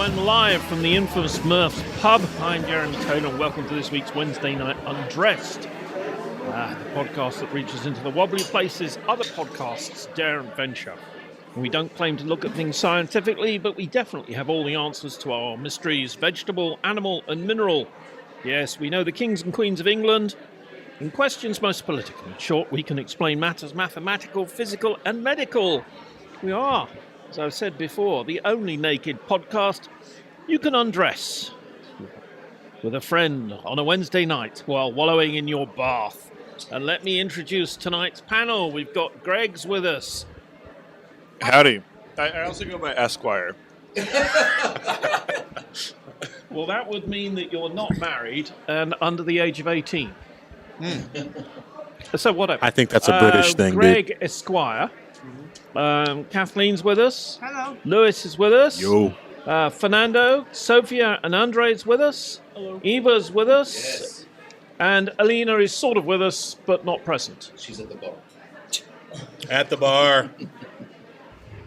and live from the infamous Murph's Pub. I'm Jeremy Taylor, and welcome to this week's Wednesday Night Undressed, the podcast that reaches into the wobbly places other podcasts daren't venture. We don't claim to look at things scientifically, but we definitely have all the answers to our mysteries, vegetable, animal, and mineral. Yes, we know the kings and queens of England, in questions most political. In short, we can explain matters mathematical, physical, and medical. We are, as I've said before, the only naked podcast you can undress with a friend on a Wednesday night while wallowing in your bath. And let me introduce tonight's panel. We've got Greg's with us. Howdy. I also go by Esquire. Well, that would mean that you're not married and under the age of 18. So whatever. I think that's a British thing, Greg dude. Esquire. Kathleen's with us. Hello. Lewis is with us. Yo. Fernando, Sofia, and Andrei is with us. Hello. Eva's with us. Yes. And Alena is sort of with us, but not present. She's at the bar. At the bar.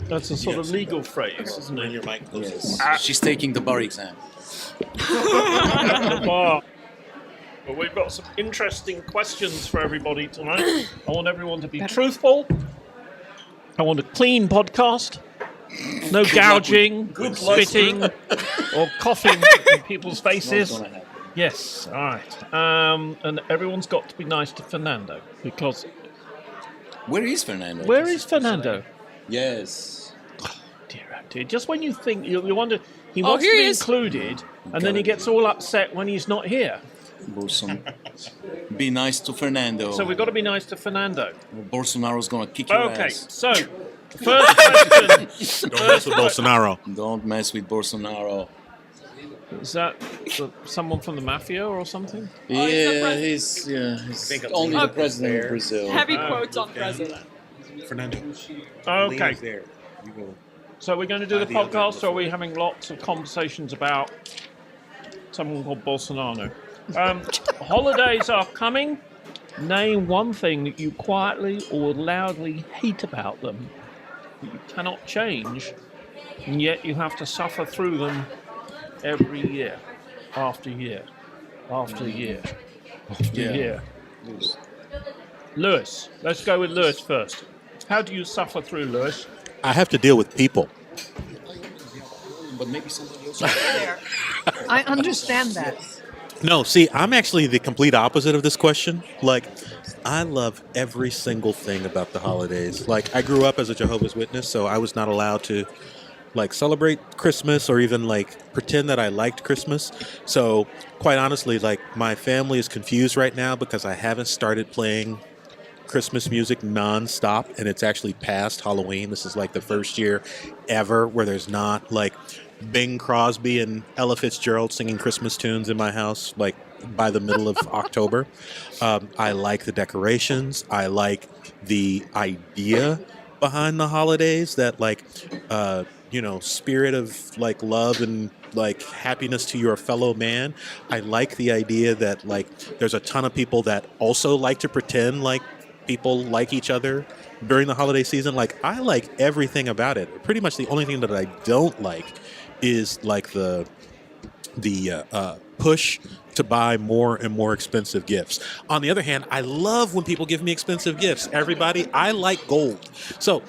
That's a sort of legal phrase, isn't it? Your mic closer. Yes. She's taking the bar exam. At the bar. Well, we've got some interesting questions for everybody tonight. I want everyone to be truthful. I want a clean podcast. No gouging, spitting, or coughing in people's faces. Yes, all right. And everyone's got to be nice to Fernando because. Where is Fernando? Where is Fernando? Yes. Oh, dear. Just when you think you wonder, he wants to here be he is. included, and then he gets all upset when he's not here. Be nice to Fernando. So we've got to be nice to Fernando. Bolsonaro's gonna kick your Okay, ass. so first question. Don't mess with Bolsonaro. Don't mess with Bolsonaro. Is that someone from the mafia or something? Yeah, he's only the president of Brazil. Heavy quotes on president. Fernando. Okay. There. You go. So we're going to do the podcast, or are we having lots of conversations about someone called Bolsonaro? Holidays are coming. Name one thing that you quietly or loudly hate about them that you cannot change, and yet you have to suffer through them every year, after year, after year, after year. Lewis, let's go with Lewis first. How do you suffer through, Lewis? I have to deal with people. But maybe somebody else. I understand that. No, see, I'm actually the complete opposite of this question. Like, I love every single thing about the holidays. Like, I grew up as a Jehovah's Witness, so I was not allowed to, like, celebrate Christmas or even, like, pretend that I liked Christmas. So, quite honestly, like, my family is confused right now because I haven't started playing Christmas music non-stop, and it's actually past Halloween. This is, like, the first year ever where there's not, like, Bing Crosby and Ella Fitzgerald singing Christmas tunes in my house, like, by the middle of October. I like the decorations. I like the idea behind the holidays, that, like, spirit of, like, love and, like, happiness to your fellow man. I like the idea that, like, there's a ton of people that also like to pretend like people like each other during the holiday season. Like, I like everything about it. Pretty much the only thing that I don't like is, like, the push to buy more and more expensive gifts. On the other hand, I love when people give me expensive gifts. Everybody, I like gold. So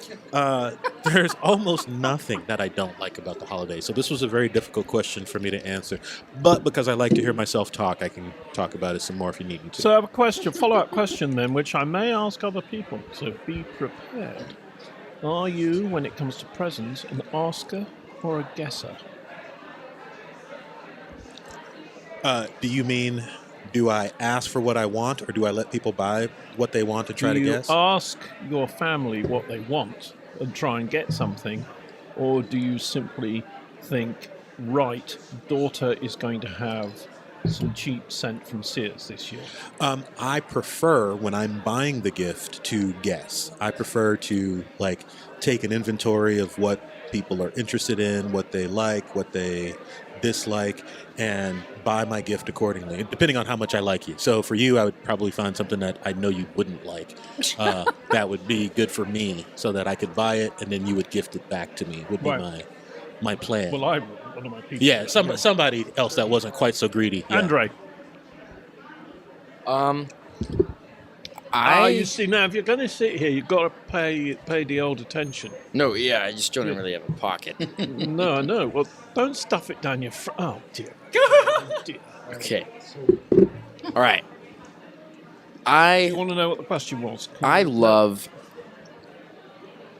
there's almost nothing that I don't like about the holidays. So this was a very difficult question for me to answer. But because I like to hear myself talk, I can talk about it some more if you need me to. So I have a question, follow-up question then, which I may ask other people, so be prepared. Are you, when it comes to presents, an asker or a guesser? Do you mean, do I ask for what I want, or do I let people buy what they want to try to guess? Do you ask your family what they want and try and get something, or do you simply think, right, daughter is going to have some cheap scent from Sears this year? I prefer, when I'm buying the gift, to guess. I prefer to, like, take an inventory of what people are interested in, what they like, what they dislike, and buy my gift accordingly, depending on how much I like you. So for you, I would probably find something that I know you wouldn't like. That would be good for me, so that I could buy it and then you would gift it back to me, would be Right. my plan. Well, I'm one of my people. Yeah, somebody else that wasn't quite so greedy. Yeah. Andrei. You see, now if you're going to sit here, you've got to pay the old attention. No, yeah, I just don't really have a pocket. No. Well, don't stuff it down your front. Oh, dear. Oh, dear. Okay. All right. You want to know what the question was? I love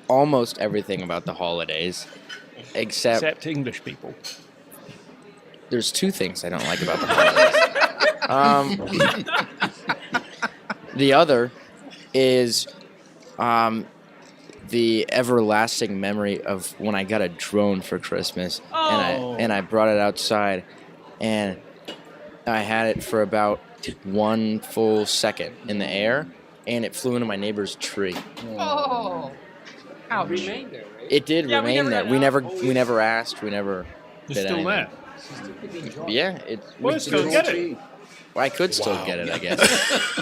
almost everything about the holidays, except English people. there's two things I don't like about the holidays. The other is the everlasting memory of when I got a drone for Christmas, and I brought it outside, and I had it for about 1 full second in the air, and it flew into my neighbor's tree. Oh, ouch. It did remain there. We never asked. We never. It's did still anything. there. Yeah, Let's go get it. Well, I could still get it, I guess.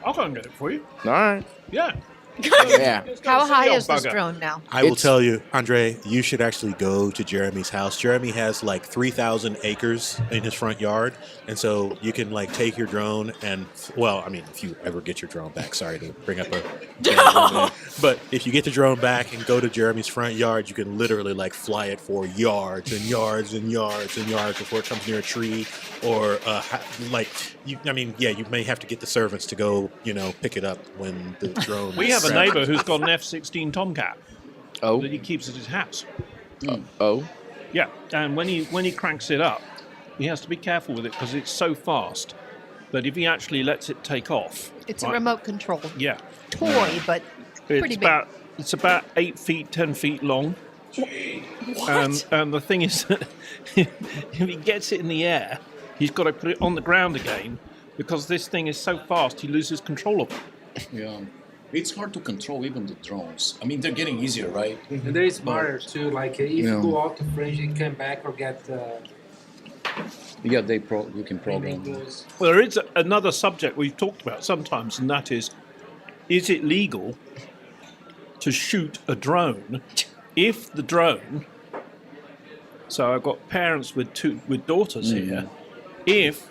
I'll go and get it for you. All right. Yeah. Yeah. How high is this bugger. drone now? I will It's- tell you, Andrei, you should actually go to Jeremy's house. Jeremy has like 3,000 acres in his front yard. And so you can like take your drone and, well, I mean, if you ever get your drone back, sorry to bring up but if you get the drone back and go to Jeremy's front yard, you can literally like fly it for yards and yards and yards and yards before it comes near a tree or you may have to get the servants to go, pick it up when the drone We have a neighbour who's got an F-16 Tomcat Oh. that he keeps at his house. Oh. Yeah, and when he cranks it up, he has to be careful with it because it's so fast that if he actually lets it take off, It's a remote control yeah, toy, but pretty big. it's about 8 feet, 10 feet long. And the thing is that if he gets it in the air, he's got to put it on the ground again because this thing is so fast he loses control of it. Yeah. It's hard to control even the drones. I mean, they're getting easier, right? And there is smarter too. Like if you go out to French, you come back or get. Yeah, you can program. Those. Well, there is another subject we've talked about sometimes, and that is it legal to shoot a drone if the drone... So I've got parents with daughters here. If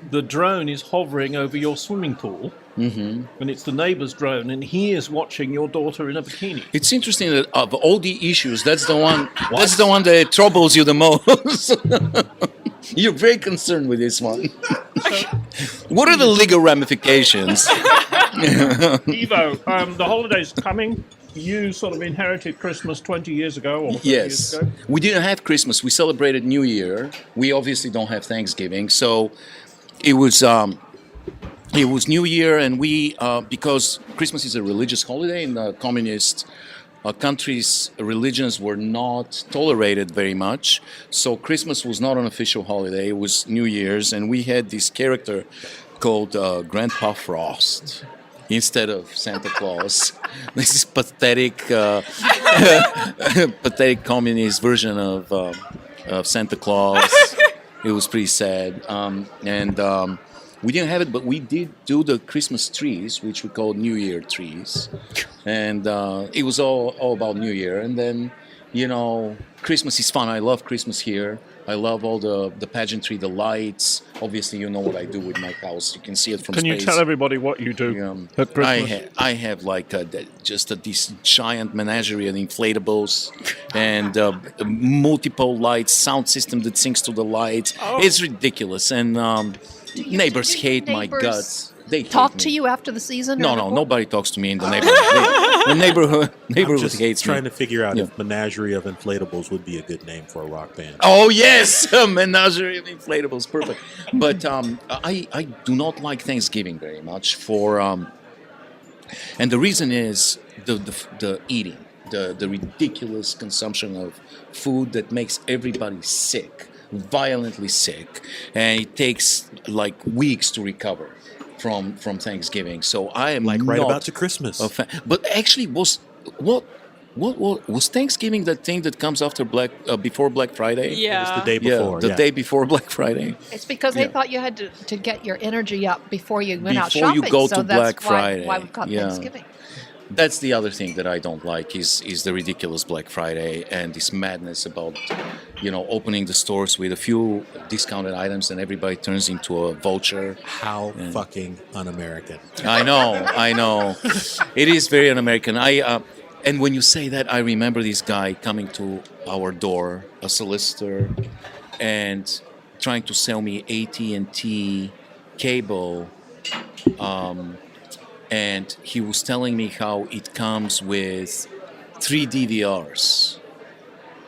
the drone is hovering over your swimming pool, and it's the neighbor's drone, and he is watching your daughter in a bikini. It's interesting that of all the issues, that's the one. That's the one that troubles you the most. You're very concerned with this one. What are the legal ramifications? Evo, the holiday's coming. You sort of inherited Christmas 20 years ago or 30 years Yes, ago. we didn't have Christmas. We celebrated New Year. We obviously don't have Thanksgiving, so it was New Year, and we because Christmas is a religious holiday in the communist countries, religions were not tolerated very much. So Christmas was not an official holiday. It was New Year's, and we had this character called Grandpa Frost instead of Santa Claus. This is pathetic, pathetic communist version of Santa Claus. It was pretty sad, we didn't have it, but we did do the Christmas trees, which we call New Year trees, and it was all about New Year. And then, Christmas is fun. I love Christmas here. I love all the pageantry, the lights. Obviously, you know what I do with my house. You can see it from Can space. you tell everybody what you do at Christmas? I have like this giant menagerie of inflatables and multiple lights, sound system that syncs to the lights. Oh. It's ridiculous, and neighbors hate my neighbors guts. They Talk hate to me. you after the season? No, or no, before? nobody talks to me in the neighborhood. The neighborhood I'm just hates trying me. to figure out Yeah. if Menagerie of Inflatables would be a good name for a rock band. Oh yes, a menagerie of inflatables, perfect. But I do not like Thanksgiving very much and the reason is the eating, the ridiculous consumption of food that makes everybody sick, violently sick, and it takes like weeks to recover from Thanksgiving. So I am Like right not about to Christmas. a fan. But actually, was Thanksgiving that thing that comes after before Black Friday? Yeah. It's the day before. the day before Black Friday. It's because they Yeah. thought you had to get your energy up before you went out Before you shopping. go so to that's Black Friday. Why we call it Yeah. Thanksgiving. That's the other thing that I don't like is the ridiculous Black Friday and this madness about, opening the stores with a few discounted items and everybody turns into a vulture. How fucking un-American. I know. It is very un-American. And when you say that, I remember this guy coming to our door, a solicitor, and trying to sell me AT&T cable. And he was telling me how it comes with 3 DVRs.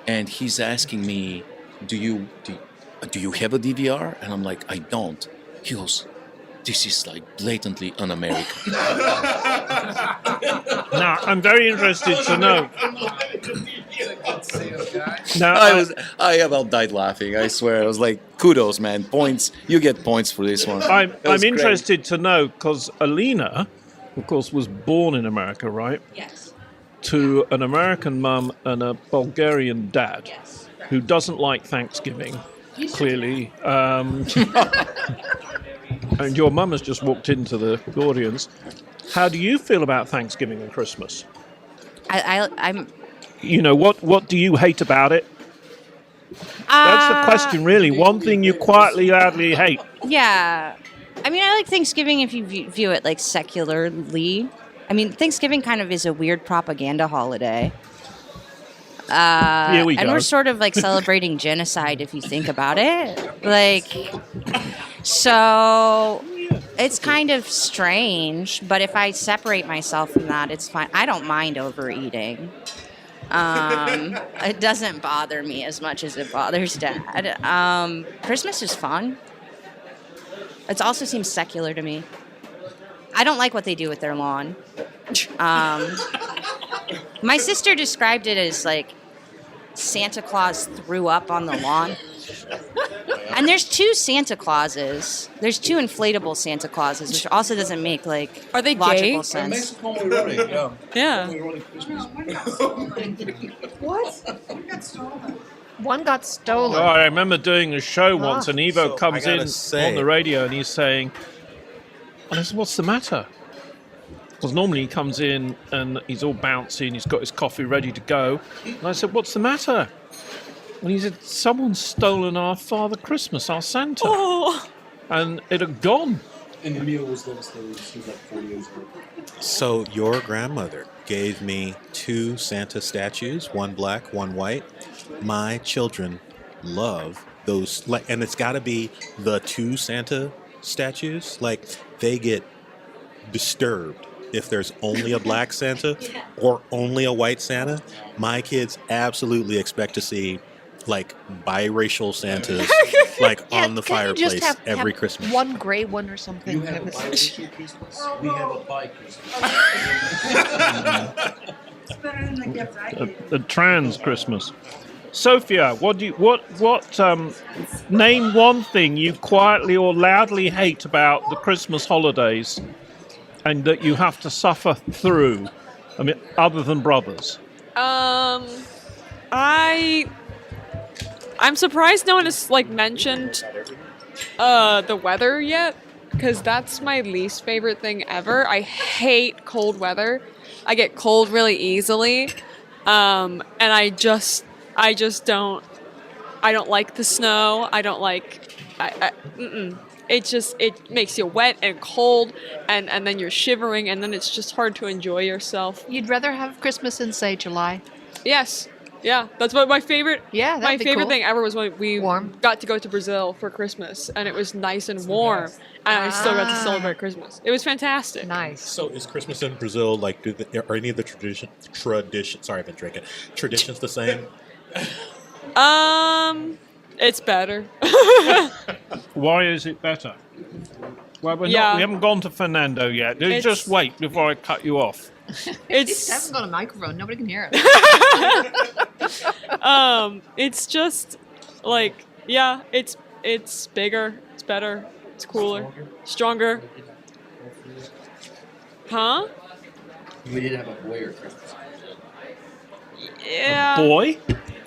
And he's asking me, do you have a DVR? And I'm like, I don't. He goes, this is like blatantly un-American. Now, I'm very interested to know. Now, I about died laughing, I swear. I was like, kudos, man. Points. You get points for this one. I'm interested to know, because Alena, of course, was born in America, right? Yes. To an American mum and a Bulgarian dad, Yes. who doesn't like Thanksgiving, clearly. And your mum has just walked into the audience. How do you feel about Thanksgiving and Christmas? I'm. What do you hate about it? That's the question, really. One thing you quietly, loudly hate. Yeah. I mean, I like Thanksgiving if you view it like secularly. I mean, Thanksgiving kind of is a weird propaganda holiday. Here we go. And we're sort of like celebrating genocide if you think about it. Like, so it's kind of strange, but if I separate myself from that, it's fine. I don't mind overeating. It doesn't bother me as much as it bothers Dad. Christmas is fun. It also seems secular to me. I don't like what they do with their lawn. My sister described it as like Santa Claus threw up on the lawn. And there's 2 Santa Clauses. There's 2 inflatable Santa Clauses, which also doesn't make like Are they logical gay? sense. Yeah. What? One got stolen. Oh, I remember doing a show once, and Evo So comes I in gotta say- on the radio, and he's saying, and I said, what's the matter? Because normally he comes in, and he's all bouncy, and he's got his coffee ready to go. And I said, what's the matter? And he said, someone's stolen our Father Christmas, our Santa. Oh. And it had gone. And the meal was devastating. She was like 4 years ago. So your grandmother gave me 2 Santa statues, one black, one white. My children love those, and it's got to be the 2 Santa statues. Like, they get disturbed if there's only a black Santa or only a white Santa. My kids absolutely expect to see like biracial Santas like on the Can't you just fireplace every have Christmas. one gray one or something. You have a biracial Christmas. We have a bi Christmas. A trans Christmas. Sophia, name one thing you quietly or loudly hate about the Christmas holidays and that you have to suffer through. I mean, other than brothers. I'm surprised no one has like mentioned the weather yet, because that's my least favorite thing ever. I hate cold weather. I get cold really easily, and I just don't. I don't like the snow. I don't like. It makes you wet and cold, and then you're shivering, and then it's just hard to enjoy yourself. You'd rather have Christmas in, say, July? Yes. Yeah, that's what my favorite. Yeah, my that'd be favorite cool. thing ever was when we got to go to Brazil for Christmas, and it was nice and warm, and I still got to celebrate Christmas. It was fantastic. Nice. So is Christmas in Brazil like? Are any of the traditions? Sorry, I've been drinking. Traditions the same? It's better. Why is it better? Well, we haven't gone to Fernando yet. Just wait before I cut you off. It's haven't got a microphone. Nobody can hear it. It's just like, yeah, it's bigger, it's better, it's cooler, stronger. Huh? We did have a Boyer Christmas. Yeah. Boy?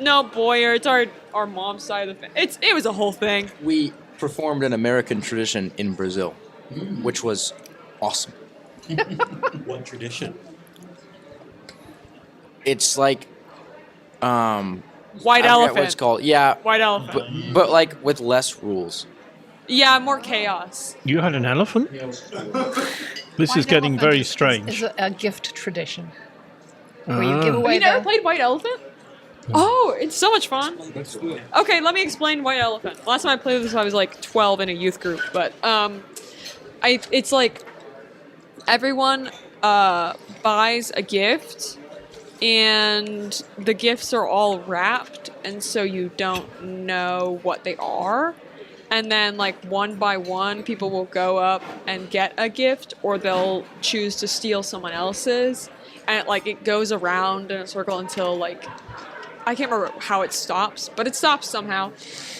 No, Boyer. It's our mom's side of the family. It was a whole thing. We performed an American tradition in Brazil, which was awesome. One tradition. it's like White I forget elephant. what it's called. Yeah, White elephant. but like with less rules. Yeah, more chaos. You had an elephant? This is White getting elephant very is strange. a gift tradition where you give Have away you never the... played White Elephant? Oh, it's so much fun. Let's do it. Okay, let me explain White Elephant. Last time I played this, I was like 12 in a youth group, but it's like everyone buys a gift, and the gifts are all wrapped, and so you don't know what they are. And then, like, one by one, people will go up and get a gift, or they'll choose to steal someone else's. And, it goes around in a circle until, I can't remember how it stops, but it stops somehow.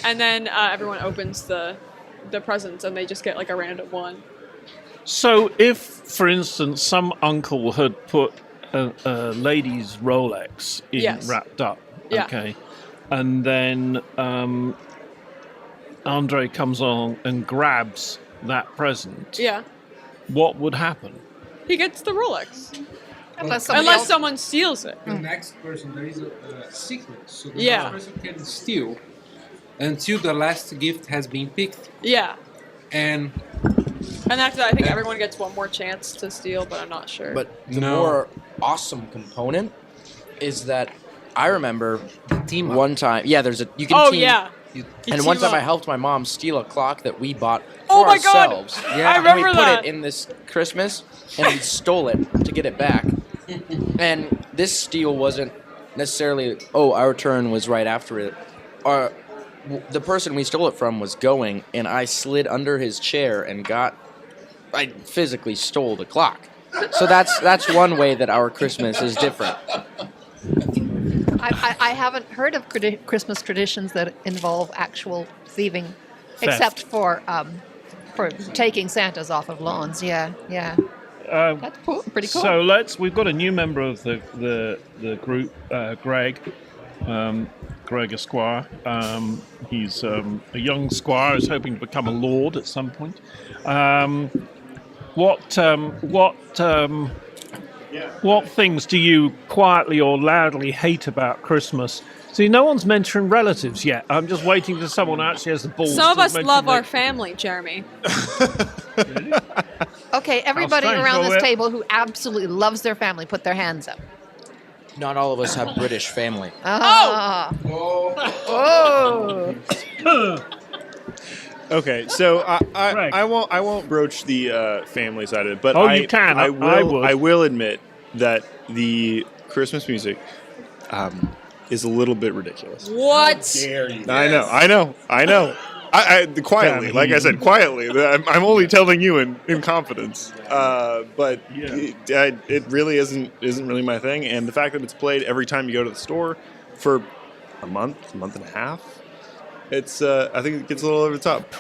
And then everyone opens the presents, and they just get, a random one. So if, for instance, some uncle had put a lady's Rolex in Yes. wrapped up, Yeah. okay, and then Andrei comes on and grabs that present, Yeah. what would happen? He gets the Rolex. Unless Unless someone steals it. The next person, there is a secret, so the Yeah. next person can steal until the last gift has been picked. Yeah. And And after that, I think everyone gets one more chance to steal, but I'm not sure. But the No. more awesome component is that I remember team up. one time. Yeah, you can oh, team. yeah. You- And one time I helped my mom steal a clock that we bought Oh for my God! ourselves. Yeah. I And we remember put that. it in this Christmas, and we stole it to get it back. And this steal wasn't necessarily, our turn was right after it. The person we stole it from was going, and I slid under his chair and I physically stole the clock. So that's one way that our Christmas is different. I haven't heard of Christmas traditions that involve actual thieving, Theft. except for taking Santas off of lawns. Yeah. That's pretty cool. So we've got a new member of the group, Greg Esquire. He's a young squire, is hoping to become a lord at some point. What things do you quietly or loudly hate about Christmas? See, no one's mentioned relatives yet. I'm just waiting for someone who actually has the balls. Some of to us mention love our it. family, Jeremy. Okay, everybody strange. around Well, this we're- table who absolutely loves their family, put their hands up. Not all of us have British family. Ah. Oh. Okay, so Greg. I won't broach the family side of it, but Oh, you can. I would. I will admit that the Christmas music is a little bit ridiculous. What? I know. I quietly, like I said, quietly. I'm only telling you in confidence. But it really isn't really my thing. And the fact that it's played every time you go to the store for a month and a half, it's I think it gets a little over the top.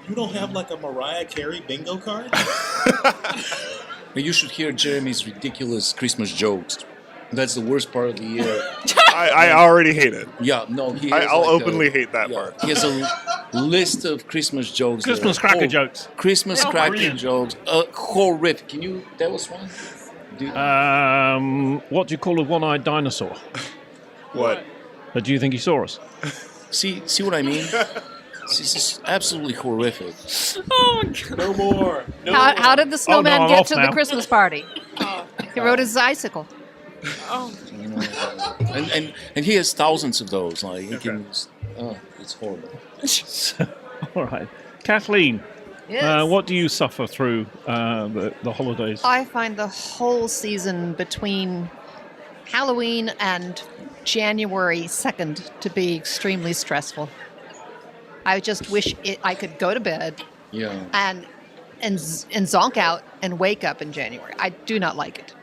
You don't have like a Mariah Carey bingo card? But you should hear Jeremy's ridiculous Christmas jokes. That's the worst part of the year. I already hate it. Yeah, no, he has I'll like openly hate that part. He has a list of Christmas jokes. that Christmas are cracker jokes. Christmas Oh, cracker brilliant. jokes. Horrific. Can you tell us one? What do you call a one-eyed dinosaur? What? Do you think he saw us? See what I mean? This is absolutely horrific. Oh my God. No more. How did the snowman I'm get off to now. the Christmas party? He rode his bicycle. Oh. And he has thousands of those. Like he can. Oh, it's horrible. All right. Kathleen, Yes. what do you suffer through the holidays? I find the whole season between Halloween and January 2nd to be extremely stressful. I just wish I could go to bed Yeah. and zonk out and wake up in January. I do not like it.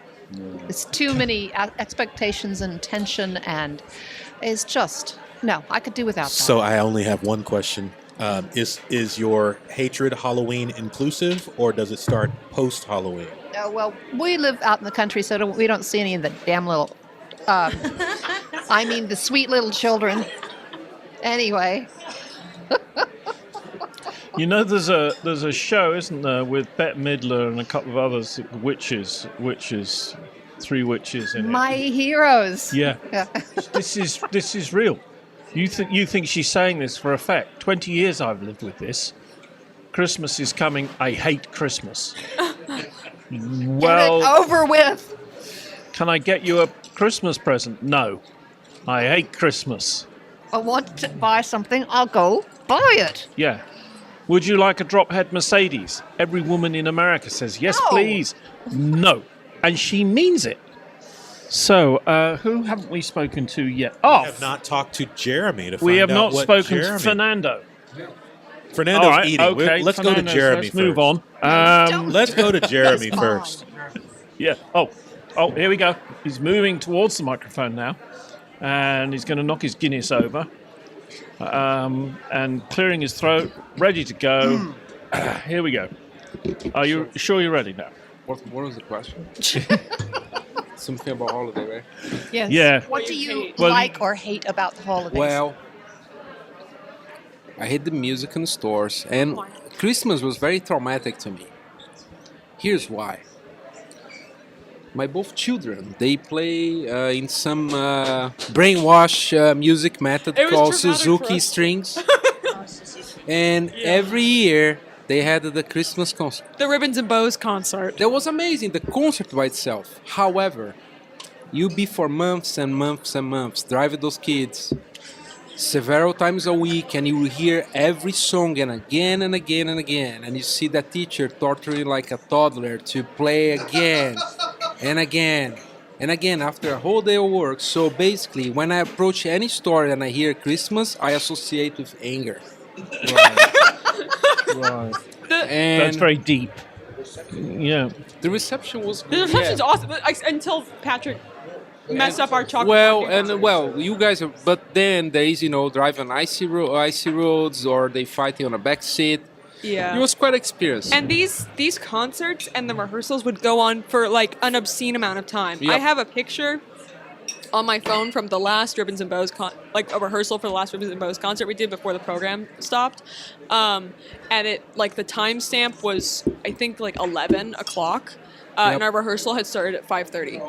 It's too many expectations and tension, and it's just no. I could do without that. So I only have one question. Is your hatred Halloween inclusive, or does it start post-Halloween? Well, we live out in the country, so we don't see any of the damn little. I mean, the sweet little children. Anyway. You know, there's a show, isn't there, with Bette Midler and a couple of others, witches. Three witches in My heroes. it. Yeah. This is real. You think she's saying this for effect? 20 years I've lived with this. Christmas is coming. I hate Christmas. Well, Get it over with. can I get you a Christmas present? No. I hate Christmas. I want to buy something. I'll go buy it. Yeah. Would you like a drop-head Mercedes? Every woman in America says, yes, No. please. No. And she means it. So, who haven't we spoken to yet? Oh, We have not talked to Jeremy to find we have out not what spoken Jeremy. to Fernando. Fernando's All right, eating. okay, Let's go to Fernando, Jeremy let's first. move on. Let's go to Jeremy That's first. Yeah. Oh, here we go. He's moving towards the microphone now. And he's going to knock his Guinness over. And clearing his throat, ready to go. Here we go. Are you sure you're ready now? What was the question? Something about holiday, right? Yes. Yeah. What do you Well, like or hate about the holidays? Well, I hate the music in the stores, and Christmas was very traumatic to me. Here's why. My both children, they play in some brainwash music method It was called traumatic for Suzuki us. strings. And every year they had the Christmas concert. The Ribbons and Bows concert. That was amazing, the concert by itself. However, you be for months and months and months driving those kids several times a week, and you will hear every song and again and again and again, and you see that teacher torturing like a toddler to play again and again and again after a whole day of work. So basically, when I approach any store and I hear Christmas, I associate with anger. Right. And That's very deep. Yeah. the reception was The good. reception's yeah. awesome until Patrick messed up our chocolate. Well, pumpkin and concert. you guys are, but then there is, driving icy roads, or they fighting on a back seat. Yeah. It was quite an experience. And these concerts and the rehearsals would go on for like an obscene amount of time. Yep. I have a picture on my phone from the last Ribbons and Bows like a rehearsal for the last Ribbons and Bows concert we did before the program stopped. And it like the timestamp was I think like 11 o'clock, and our rehearsal had started at 5:30.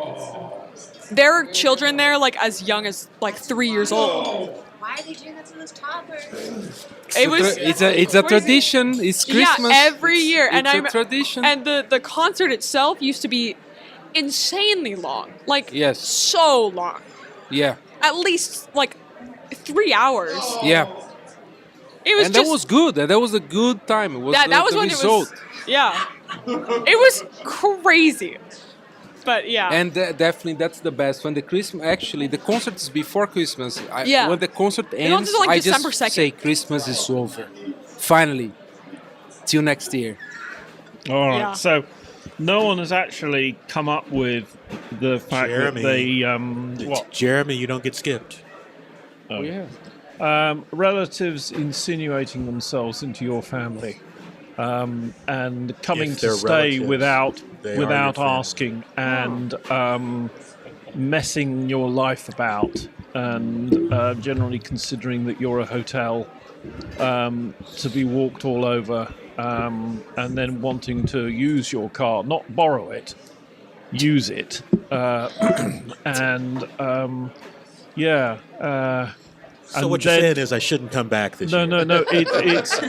There are children there like as young as like 3 years old. Why are they doing that to those toddlers? It's a tradition. It's Christmas. Yeah, every year. It's a tradition. And the concert itself used to be insanely long. Like, Yes. so long. Yeah, At least, like, 3 hours. yeah. It was And just... that was good. That was a good time. It was that was the when result. it was... Yeah. It was crazy. But, yeah. And definitely, that's the best. When the Christmas, actually, the concert is before Christmas. Yeah. When the concert don't ends, do, like, I December just 2nd. say Christmas is over. Finally. Till next year. All right. Yeah. So, no one has actually come up with the fact Jeremy. that they what? Jeremy, you don't get skipped. Oh. Yeah. Relatives insinuating themselves into your family and coming If to they're stay relatives, without they are your family. asking and messing your life about and generally considering that you're a hotel to be walked all over and then wanting to use your car, not borrow it, use it. So and what you're then- saying is I shouldn't come back this year. No. It's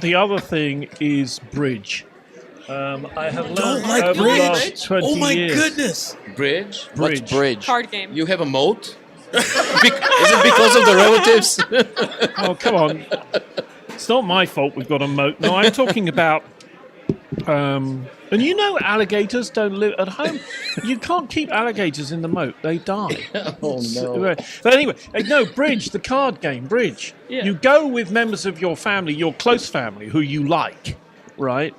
the other thing is bridge. I have learned like over the bridge? last 20 Oh my years. goodness! Bridge? Bridge. What's bridge? Card game. You have a moat? Is it because of the relatives? Oh, come on. It's not my fault we've got a moat. No, I'm talking about... and you know alligators don't live at home. You can't keep alligators in the moat. They die. Oh, no. But anyway, no, bridge, the card game, bridge. Yeah. You go with members of your family, your close family, who you like, right?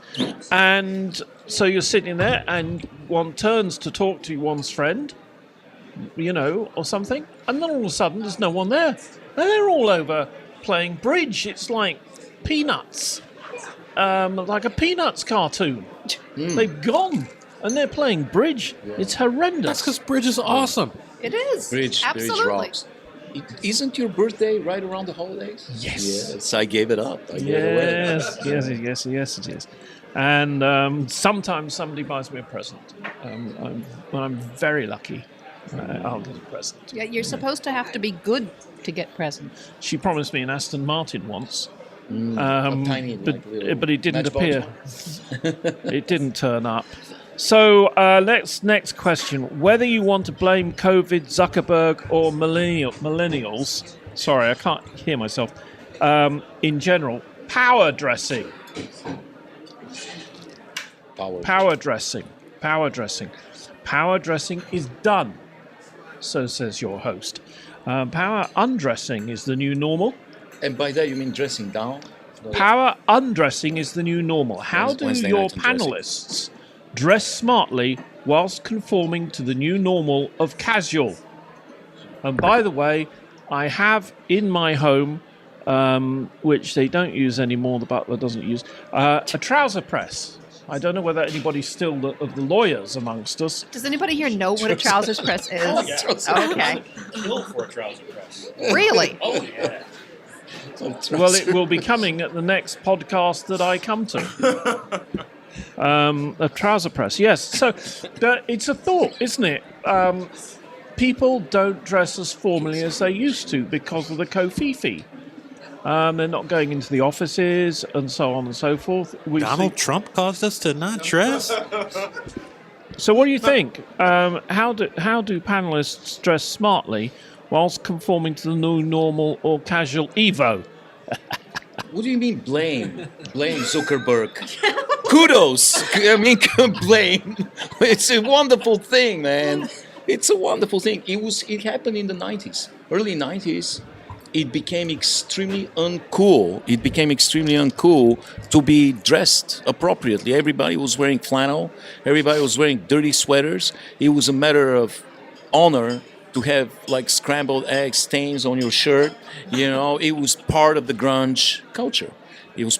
And so you're sitting there and one turns to talk to one's friend, or something. And then all of a sudden there's no one there. And they're all over playing bridge. It's like Peanuts. Like a Peanuts cartoon. They've gone and they're playing bridge. It's horrendous. That's because bridge is awesome. It is. Bridge Absolutely. rocks. Isn't your birthday right around the holidays? Yes, I gave it up. I gave it away. Yes, it is. And sometimes somebody buys me a present. when I'm very lucky, I'll get a present. Yeah, you're supposed to have to be good to get presents. She promised me an Aston Martin once, tiny, but like, it didn't Matchbox appear. one. It didn't turn up. So next question: whether you want to blame COVID, Zuckerberg, or millennials? Sorry, I can't hear myself. In general, power dressing. Power dressing. Power dressing is done. So says your host. Power undressing is the new normal. And by that you mean dressing down? Power undressing is the new normal. How do Wednesday your night undressing. panelists dress smartly whilst conforming to the new normal of casual? And by the way, I have in my home, which they don't use anymore, the butler doesn't use, a trouser press. I don't know whether anybody's still of the lawyers amongst us. Does anybody here know what a trousers press is? Okay. Built for a trouser press. Really? Oh yeah. Well, it will be coming at the next podcast that I come to. A trouser press, yes. So it's a thought, isn't it? People don't dress as formally as they used to because of the covfefe. They're not going into the offices and so on and so forth. Donald Trump caused us to not dress. So what do you think? How do panelists dress smartly whilst conforming to the new normal or casual Evo? What do you mean blame? Blame Zuckerberg. Kudos. I mean, blame. It's a wonderful thing, man. It's a wonderful thing. It happened in the 90s, early 90s. It became extremely uncool. To be dressed appropriately. Everybody was wearing flannel. Everybody was wearing dirty sweaters. It was a matter of honor to have like scrambled egg stains on your shirt. You know, it was part of the grunge culture. It was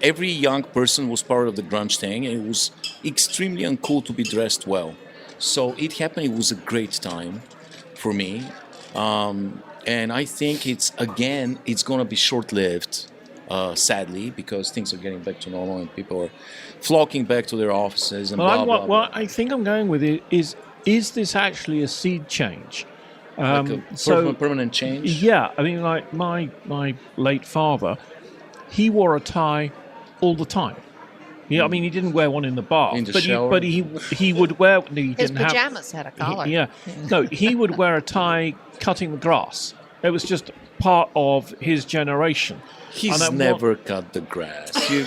every young person was part of the grunge thing, and it was extremely uncool to be dressed well. So it happened. It was a great time for me. And I think it's going to be short-lived, sadly, because things are getting back to normal and people are flocking back to their offices and blah, blah, blah. What I think I'm going with it is this actually a seed change? Like a permanent change? Yeah, I mean, like my late father, he wore a tie all the time. Yeah, I mean, he didn't wear one in the bath, but he would wear. His pajamas had a collar. No, he would wear a tie cutting the grass. It was just part of his generation. He's never cut the grass. You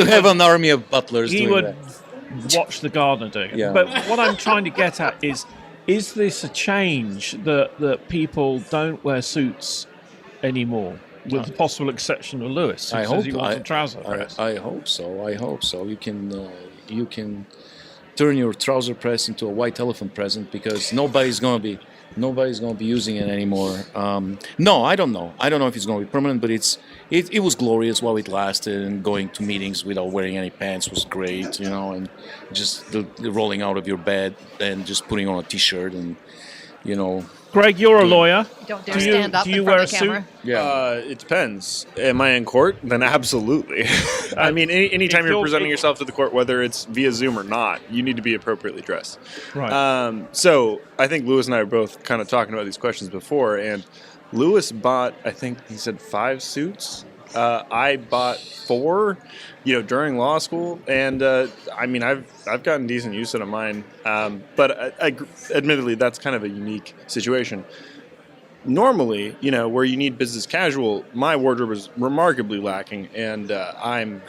have an army of butlers he doing would that. watch the gardener doing it. Yeah. But what I'm trying to get at is this a change that people don't wear suits anymore? With the possible exception of Lewis, who says he wants a trouser press. I hope so. You can turn your trouser press into a white elephant present because nobody's going to be using it anymore. No, I don't know. I don't know if it's going to be permanent, but it was glorious while it lasted, and going to meetings without wearing any pants was great, you know, and just the rolling out of your bed and just putting on a t-shirt and, you know. Greg, you're a lawyer. Don't dare stand up do you in wear front a of the camera. suit? Yeah, it depends. Am I in court? Then absolutely. I mean, anytime you're presenting yourself to the court, whether it's via Zoom or not, you need to be appropriately dressed. Right. So I think Lewis and I were both kind of talking about these questions before, and Lewis bought, I think he said 5 suits. I bought 4, during law school, and I mean, I've gotten decent use out of mine. But admittedly, that's kind of a unique situation. Normally, where you need business casual, my wardrobe is remarkably lacking, and I'm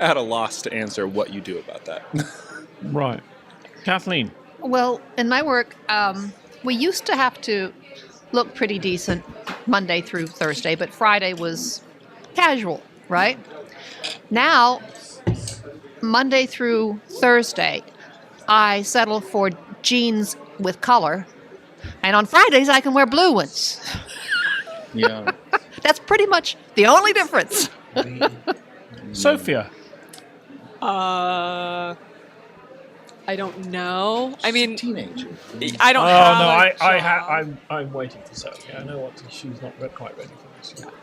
at a loss to answer what you do about that. Right. Kathleen. Well, in my work, we used to have to look pretty decent Monday through Thursday, but Friday was casual, right? Now, Monday through Thursday, I settle for jeans with color, and on Fridays I can wear blue ones. Yeah. That's pretty much the only difference. Sophia. I don't know. I mean, Teenager. I don't have a job. I'm waiting for Sophia. I know what she's not quite ready for this yet.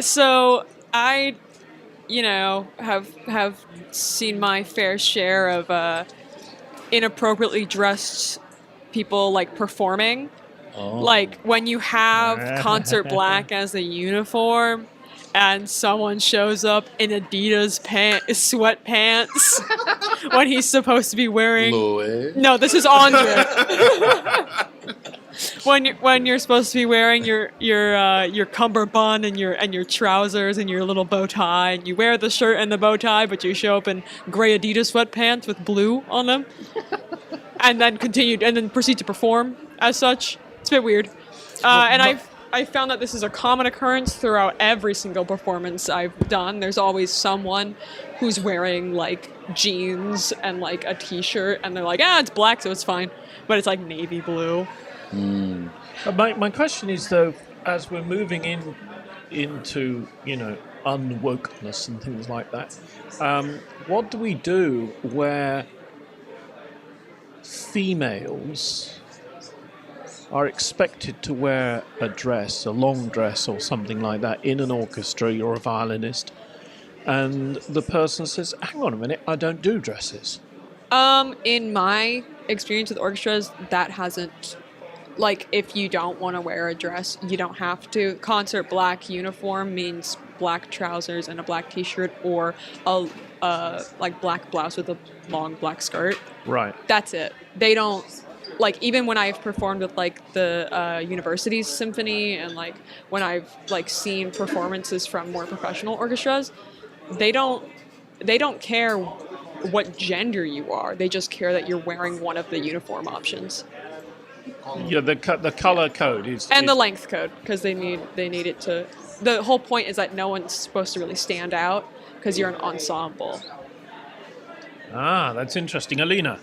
So I have seen my fair share of inappropriately dressed people like performing. Like when you have Concert Black as a uniform and someone shows up in Adidas sweatpants when he's supposed to be wearing... Louis. No, this is Andrei. when you're supposed to be wearing your cummerbund and your trousers and your little bow tie, and you wear the shirt and the bow tie, but you show up in gray Adidas sweatpants with blue on them, and then proceed to perform as such. It's a bit weird. I found that this is a common occurrence throughout every single performance I've done. There's always someone who's wearing like jeans and like a t-shirt, and they're like, it's black, so it's fine, but it's like navy blue. My question is though, as we're moving into unwokeness and things like that, what do we do where females are expected to wear a dress, a long dress or something like that, in an orchestra? You're a violinist, and the person says, hang on a minute, I don't do dresses. In my experience with orchestras, that hasn't... Like, if you don't want to wear a dress, you don't have to. Concert Black uniform means black trousers and a black t-shirt, or a black blouse with a long black skirt. Right. That's it. They don't... Like, even when I've performed with, like, the university's symphony, and, like, when I've, like, seen performances from more professional orchestras, they don't care what gender you are. They just care that you're wearing one of the uniform options. Yeah, the color code is... And the length code, because they need it to... The whole point is that no one's supposed to really stand out, because you're an ensemble. That's interesting. Alena?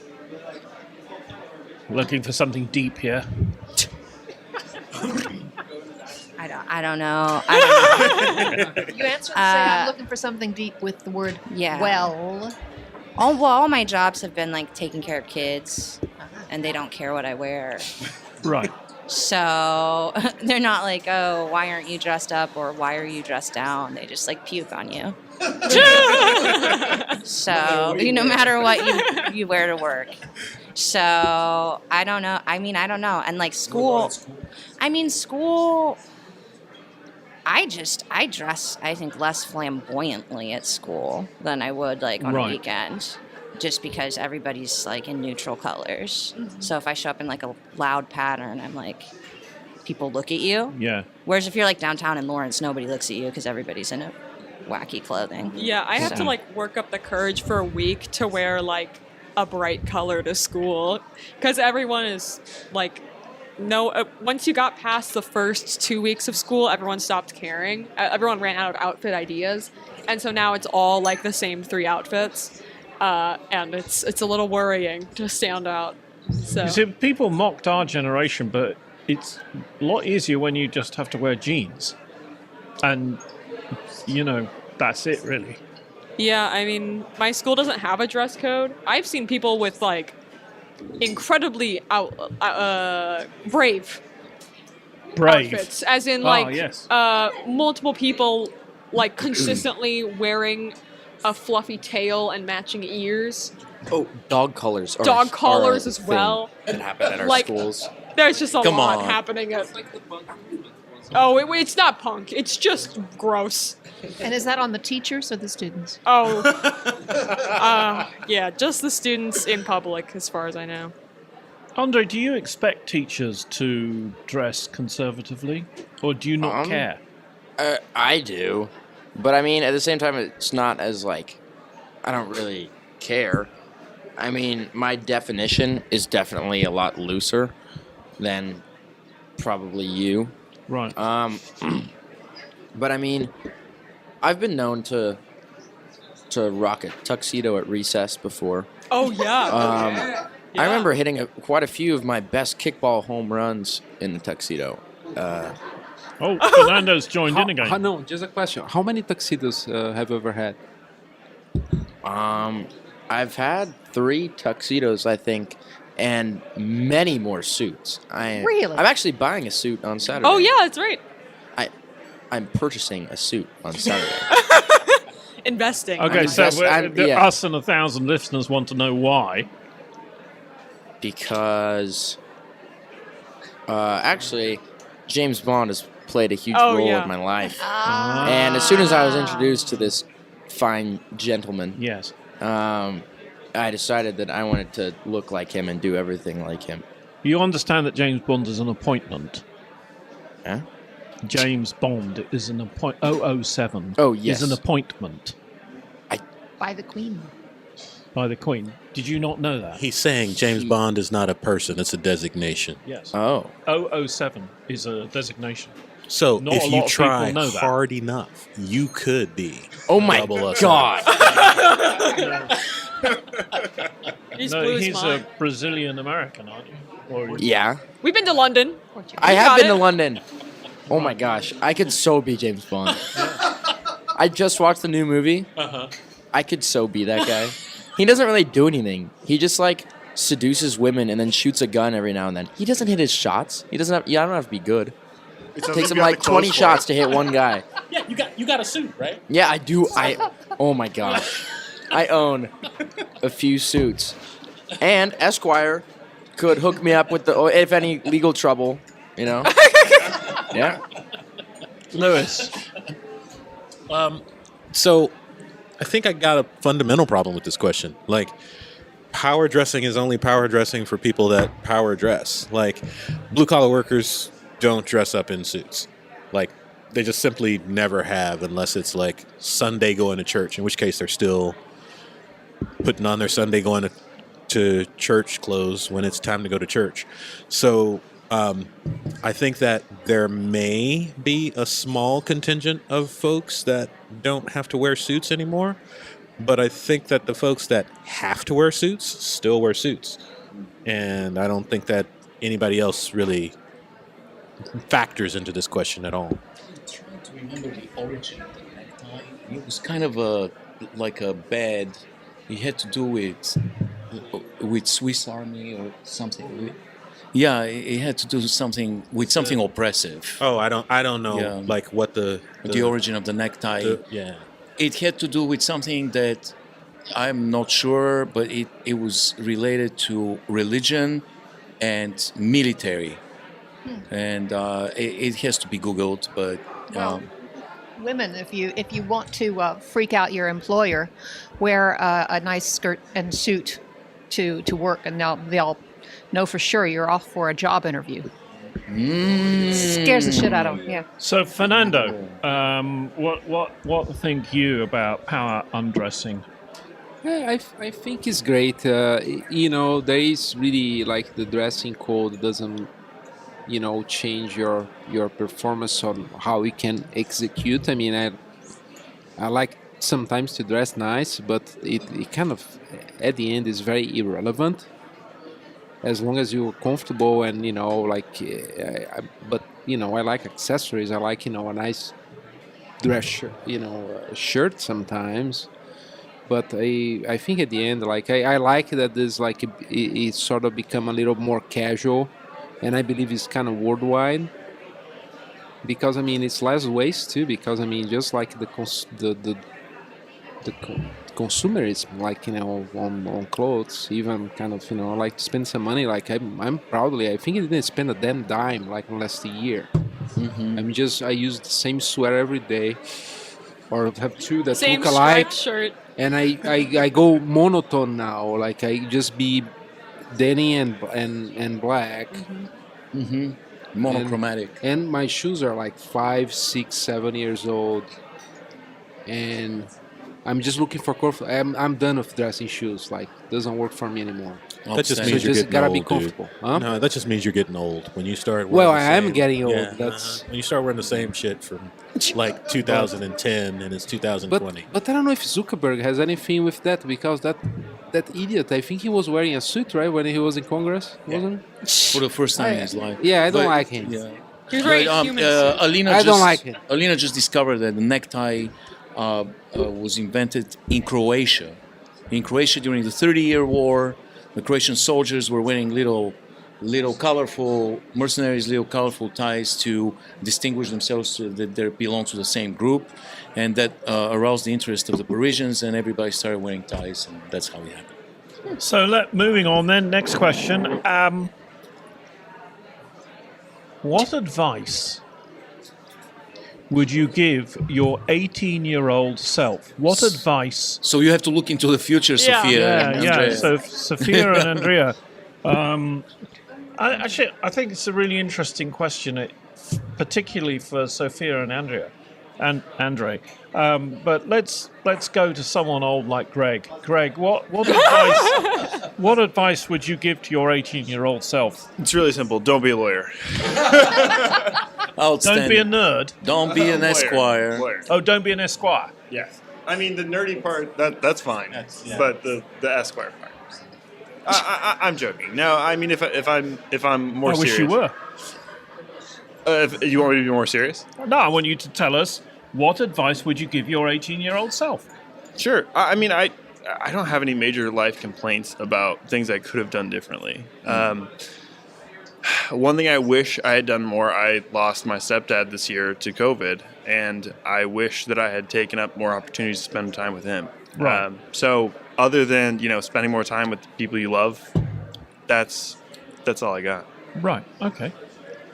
Looking for something deep here. I don't know. You answered the same. I'm looking for something deep with the word well. All my jobs have been like taking care of kids, and they don't care what I wear. Right. So they're not like, oh, why aren't you dressed up, or why are you dressed down? They just like puke on you. So no matter what you wear to work. So I don't know. I don't know. And like school, I dress, I think, less flamboyantly at school than I would like on a weekend, just because everybody's like in neutral colors. Mm-hmm. So if I show up in like a loud pattern, I'm like, people look at you. Yeah. Whereas if you're like downtown in Lawrence, nobody looks at you because everybody's in a wacky clothing. Yeah, I have to like work up the courage for a week to wear like a bright color to school, because everyone is like, once you got past the first 2 weeks of school, everyone stopped caring. Everyone ran out of outfit ideas, and so now it's all like the same 3 outfits, and it's a little worrying to stand out. So you see, people mocked our generation, but it's a lot easier when you just have to wear jeans, and that's it really. Yeah, I mean, my school doesn't have a dress code. I've seen people with, like, incredibly brave outfits. As in, like, multiple people, like, consistently wearing a fluffy tail and matching ears. Oh, dog collars. Dog collars as well. That happen at our schools. There's just a lot happening at... Oh, it's not punk. It's just gross. And is that on the teachers or the students? Oh, yeah, just the students in public, as far as I know. Andrei, do you expect teachers to dress conservatively, or do you not care? I do, but I mean, at the same time, it's not as like, I don't really care. I mean, my definition is definitely a lot looser than probably you. Right. But I mean, I've been known to rock a tuxedo at recess before. Oh yeah. I remember hitting quite a few of my best kickball home runs in the tuxedo. Fernando's joined in again. No, just a question. How many tuxedos have you ever had? I've had 3 tuxedos, I think, and many more suits. Really? I'm actually buying a suit on Saturday. Oh yeah, that's right. I'm purchasing a suit on Saturday. investing. Okay, I so guess yeah. us and 1,000 listeners want to know why. Because actually, James Bond has played a huge Oh, role yeah. in my life. Ah. And as soon as I was introduced to this fine gentleman, Yes. I decided that I wanted to look like him and do everything like him. You understand that James Bond is an appointment. Huh? James Bond is an appointment. 007 Oh, yes. is an appointment By the Queen. by the Queen. Did you not know that? He's saying James Bond is not a person; it's a designation. Yes. Oh. 007 is a designation. So Not a if lot you of try people know that. hard enough, you could be. Oh my 007. God. He's No, blew his he's mind. a Brazilian American, aren't you? Or Yeah. We've been to London. I We have got been it. to London. Oh my gosh. I could so be James Bond. I just watched the new movie. I could so be that guy. He doesn't really do anything. He just like seduces women and then shoots a gun every now and then. He doesn't hit his shots. He doesn't have. Yeah, I don't have to be good. It takes him like 20 shots to hit one guy. Yeah, you got a suit, right? Yeah, I do. Oh my gosh. I own a few suits. And Esquire could hook me up with if any legal trouble, you know? Yeah. Lewis. So, I think I got a fundamental problem with this question. Like, power dressing is only power dressing for people that power dress. Like, blue collar workers don't dress up in suits. Like, they just simply never have unless it's like Sunday going to church, in which case they're still putting on their Sunday going to church clothes when it's time to go to church. So I think that there may be a small contingent of folks that don't have to wear suits anymore, but I think that the folks that have to wear suits still wear suits. And I don't think that anybody else really factors into this question at all. I'm trying to remember the origin of the necktie. It was kind of like a bad. It had to do with Swiss Army or something. Yeah, it had to do something with something oppressive. Oh, I don't know. Yeah. Like what the origin of the necktie. yeah. It had to do with something that I'm not sure, but it was related to religion and military. And it has to be Googled, but Well, women, if you want to freak out your employer, wear a nice skirt and suit to work, and they'll know for sure you're off for a job interview. Scares the shit out of them. Yeah. So, Fernando, what think you about power undressing? Yeah, I think it's great. There is really like the dressing code doesn't, change your performance on how you can execute. I mean, I like sometimes to dress nice, but it kind of at the end is very irrelevant. As long as you're comfortable and I like accessories. I like a nice dress shirt, shirt sometimes. But I think at the end, like I like that there's like it sort of become a little more casual, and I believe it's kind of worldwide. Because I mean it's less waste too. Because I mean just like the consumerism, like on clothes, even kind of I like to spend some money. Like I'm proudly, I think I didn't spend a damn dime like in last year. I use the same sweater every day, or have two that Same look alike. striped shirt. And I go monotone now. Like I just be Danny and black. monochromatic. And my shoes are like 5, 6, 7 years old. And I'm just looking for comfort. I'm done with dressing shoes. Like doesn't work for me anymore. That just So means you're just getting gotta old, be dude. comfortable. Huh? No, that just means you're getting old when you start. Well, wearing the I am same- getting old. Yeah, That's when you start wearing the same shit from like 2010 and it's 2020. But I don't know if Zuckerberg has anything with that, because that idiot, I think he was wearing a suit, right, when he was in Congress, wasn't he? For the first time in his life. Yeah, I don't But- like him. Yeah. He was wearing a human suit. Alena I don't like it. Alena just discovered that the necktie was invented in Croatia. In Croatia during the 30-year war, the Croatian soldiers were wearing little little colorful mercenaries, little colorful ties to distinguish themselves so that they belong to the same group, and that aroused the interest of the Parisians, and everybody started wearing ties, and that's how it happened. So moving on then, next question. What advice would you give your 18-year-old self? What advice? So you have to look into the future, Sofia. And Andrei. So Sofia and Andrea. I think it's a really interesting question, particularly for Sofia and Andrei. But let's go to someone old like Greg. Greg, what advice would you give to your 18-year-old self? It's really simple. Don't be a lawyer. Don't be a nerd. Don't be an Esquire. Lawyer. Oh, don't be an Esquire. Yes. I mean, the nerdy part, that's fine. But the Esquire part. I'm joking. No, I mean, if I'm more serious. I wish you were. If you want me to be more serious? No, I want you to tell us, what advice would you give your 18-year-old self? Sure. I mean, I don't have any major life complaints about things I could have done differently. One thing I wish I had done more, I lost my stepdad this year to COVID, and I wish that I had taken up more opportunities to spend time with him. Right. So other than, spending more time with the people you love, that's all I got. Right, okay.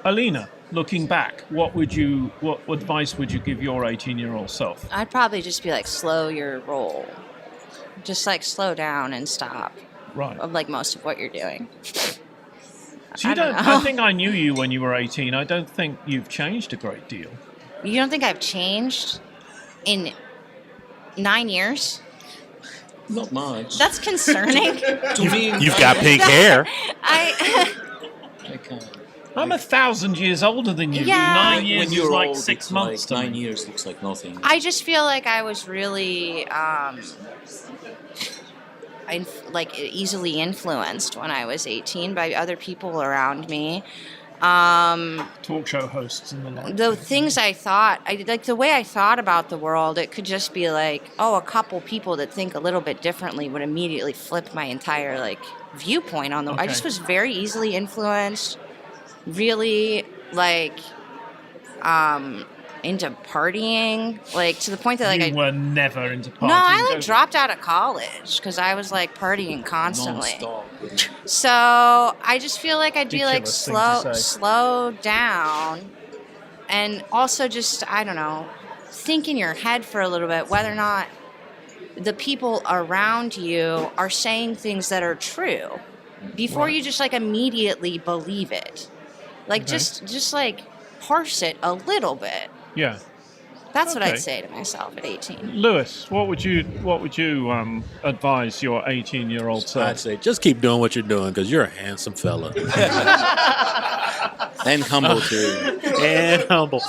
Alena, looking back, what advice would you give your 18-year-old self? I'd probably just be like, slow your roll. Just like slow down and stop. Right. Of like most of what you're doing. So I think I knew you when you were 18. I don't think you've changed a great deal. You don't think I've changed in 9 years? Not much. That's concerning. To me, You've got pink hair. I'm 1,000 years older than you. Yeah. 9 years when you're is like old, 6 it's months. Like to 9 me. years looks like nothing. I just feel like I was really easily influenced when I was 18 by other people around me. Talk show hosts and the like. The things I thought, the way I thought about the world, it could just be like, a couple people that think a little bit differently would immediately flip my entire viewpoint on the. Okay. I just was very easily influenced, really into partying, to the point that you were never into partying. No, I dropped out of college because I was partying constantly. Non-stop. So I just feel like I'd be Ridiculous thing to say. slow down, and also just think in your head for a little bit whether or not the people around you are saying things that are true before you just immediately believe it. Just parse it a little bit. Yeah. That's what Okay. I'd say to myself at 18. Lewis, what would you advise your 18-year-old self? I'd say just keep doing what you're doing because you're a handsome fella. And humble too. And humble.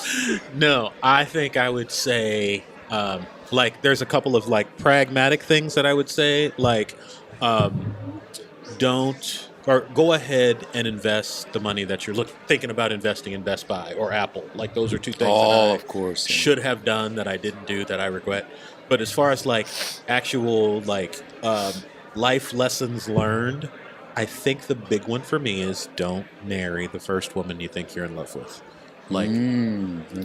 No, I think I would say, there's a couple of pragmatic things that I would say, go ahead and invest the money that you're thinking about investing in Best Buy or Apple. Those are two things that I of course. Yeah. should have done that I didn't do that I regret. But as far as actual life lessons learned, I think the big one for me is don't marry the first woman you think you're in love with.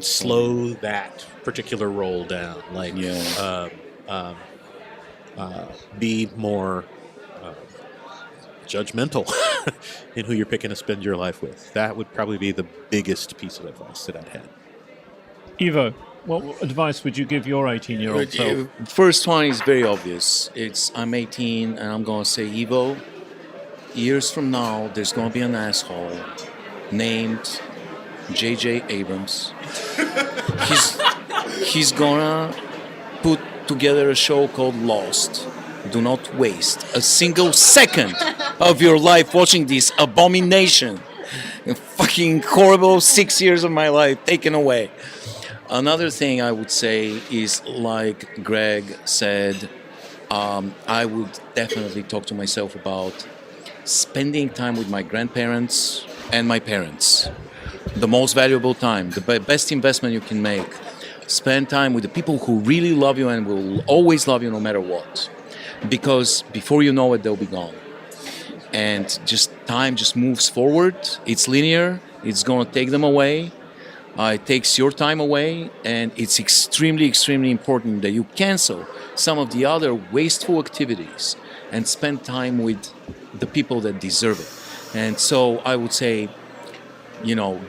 Slow that particular roll down. Be more judgmental in who you're picking to spend your life with. That would probably be the biggest piece of advice that I'd had. Ivo, what advice would you give your 18-year-old self? First one is very obvious. I'm 18 and I'm going to say, Ivo, years from now, there's going to be an asshole named J.J. Abrams. He's going to put together a show called Lost. Do not waste a single second of your life watching this abomination. A fucking horrible 6 years of my life taken away. Another thing I would say is, like Greg said, I would definitely talk to myself about spending time with my grandparents and my parents. The most valuable time, the best investment you can make. Spend time with the people who really love you and will always love you no matter what. Because before you know it, they'll be gone. and just time just moves forward. It's linear. It's going to take them away. It takes your time away, and it's extremely, extremely important that you cancel some of the other wasteful activities and spend time with the people that deserve it. And so I would say,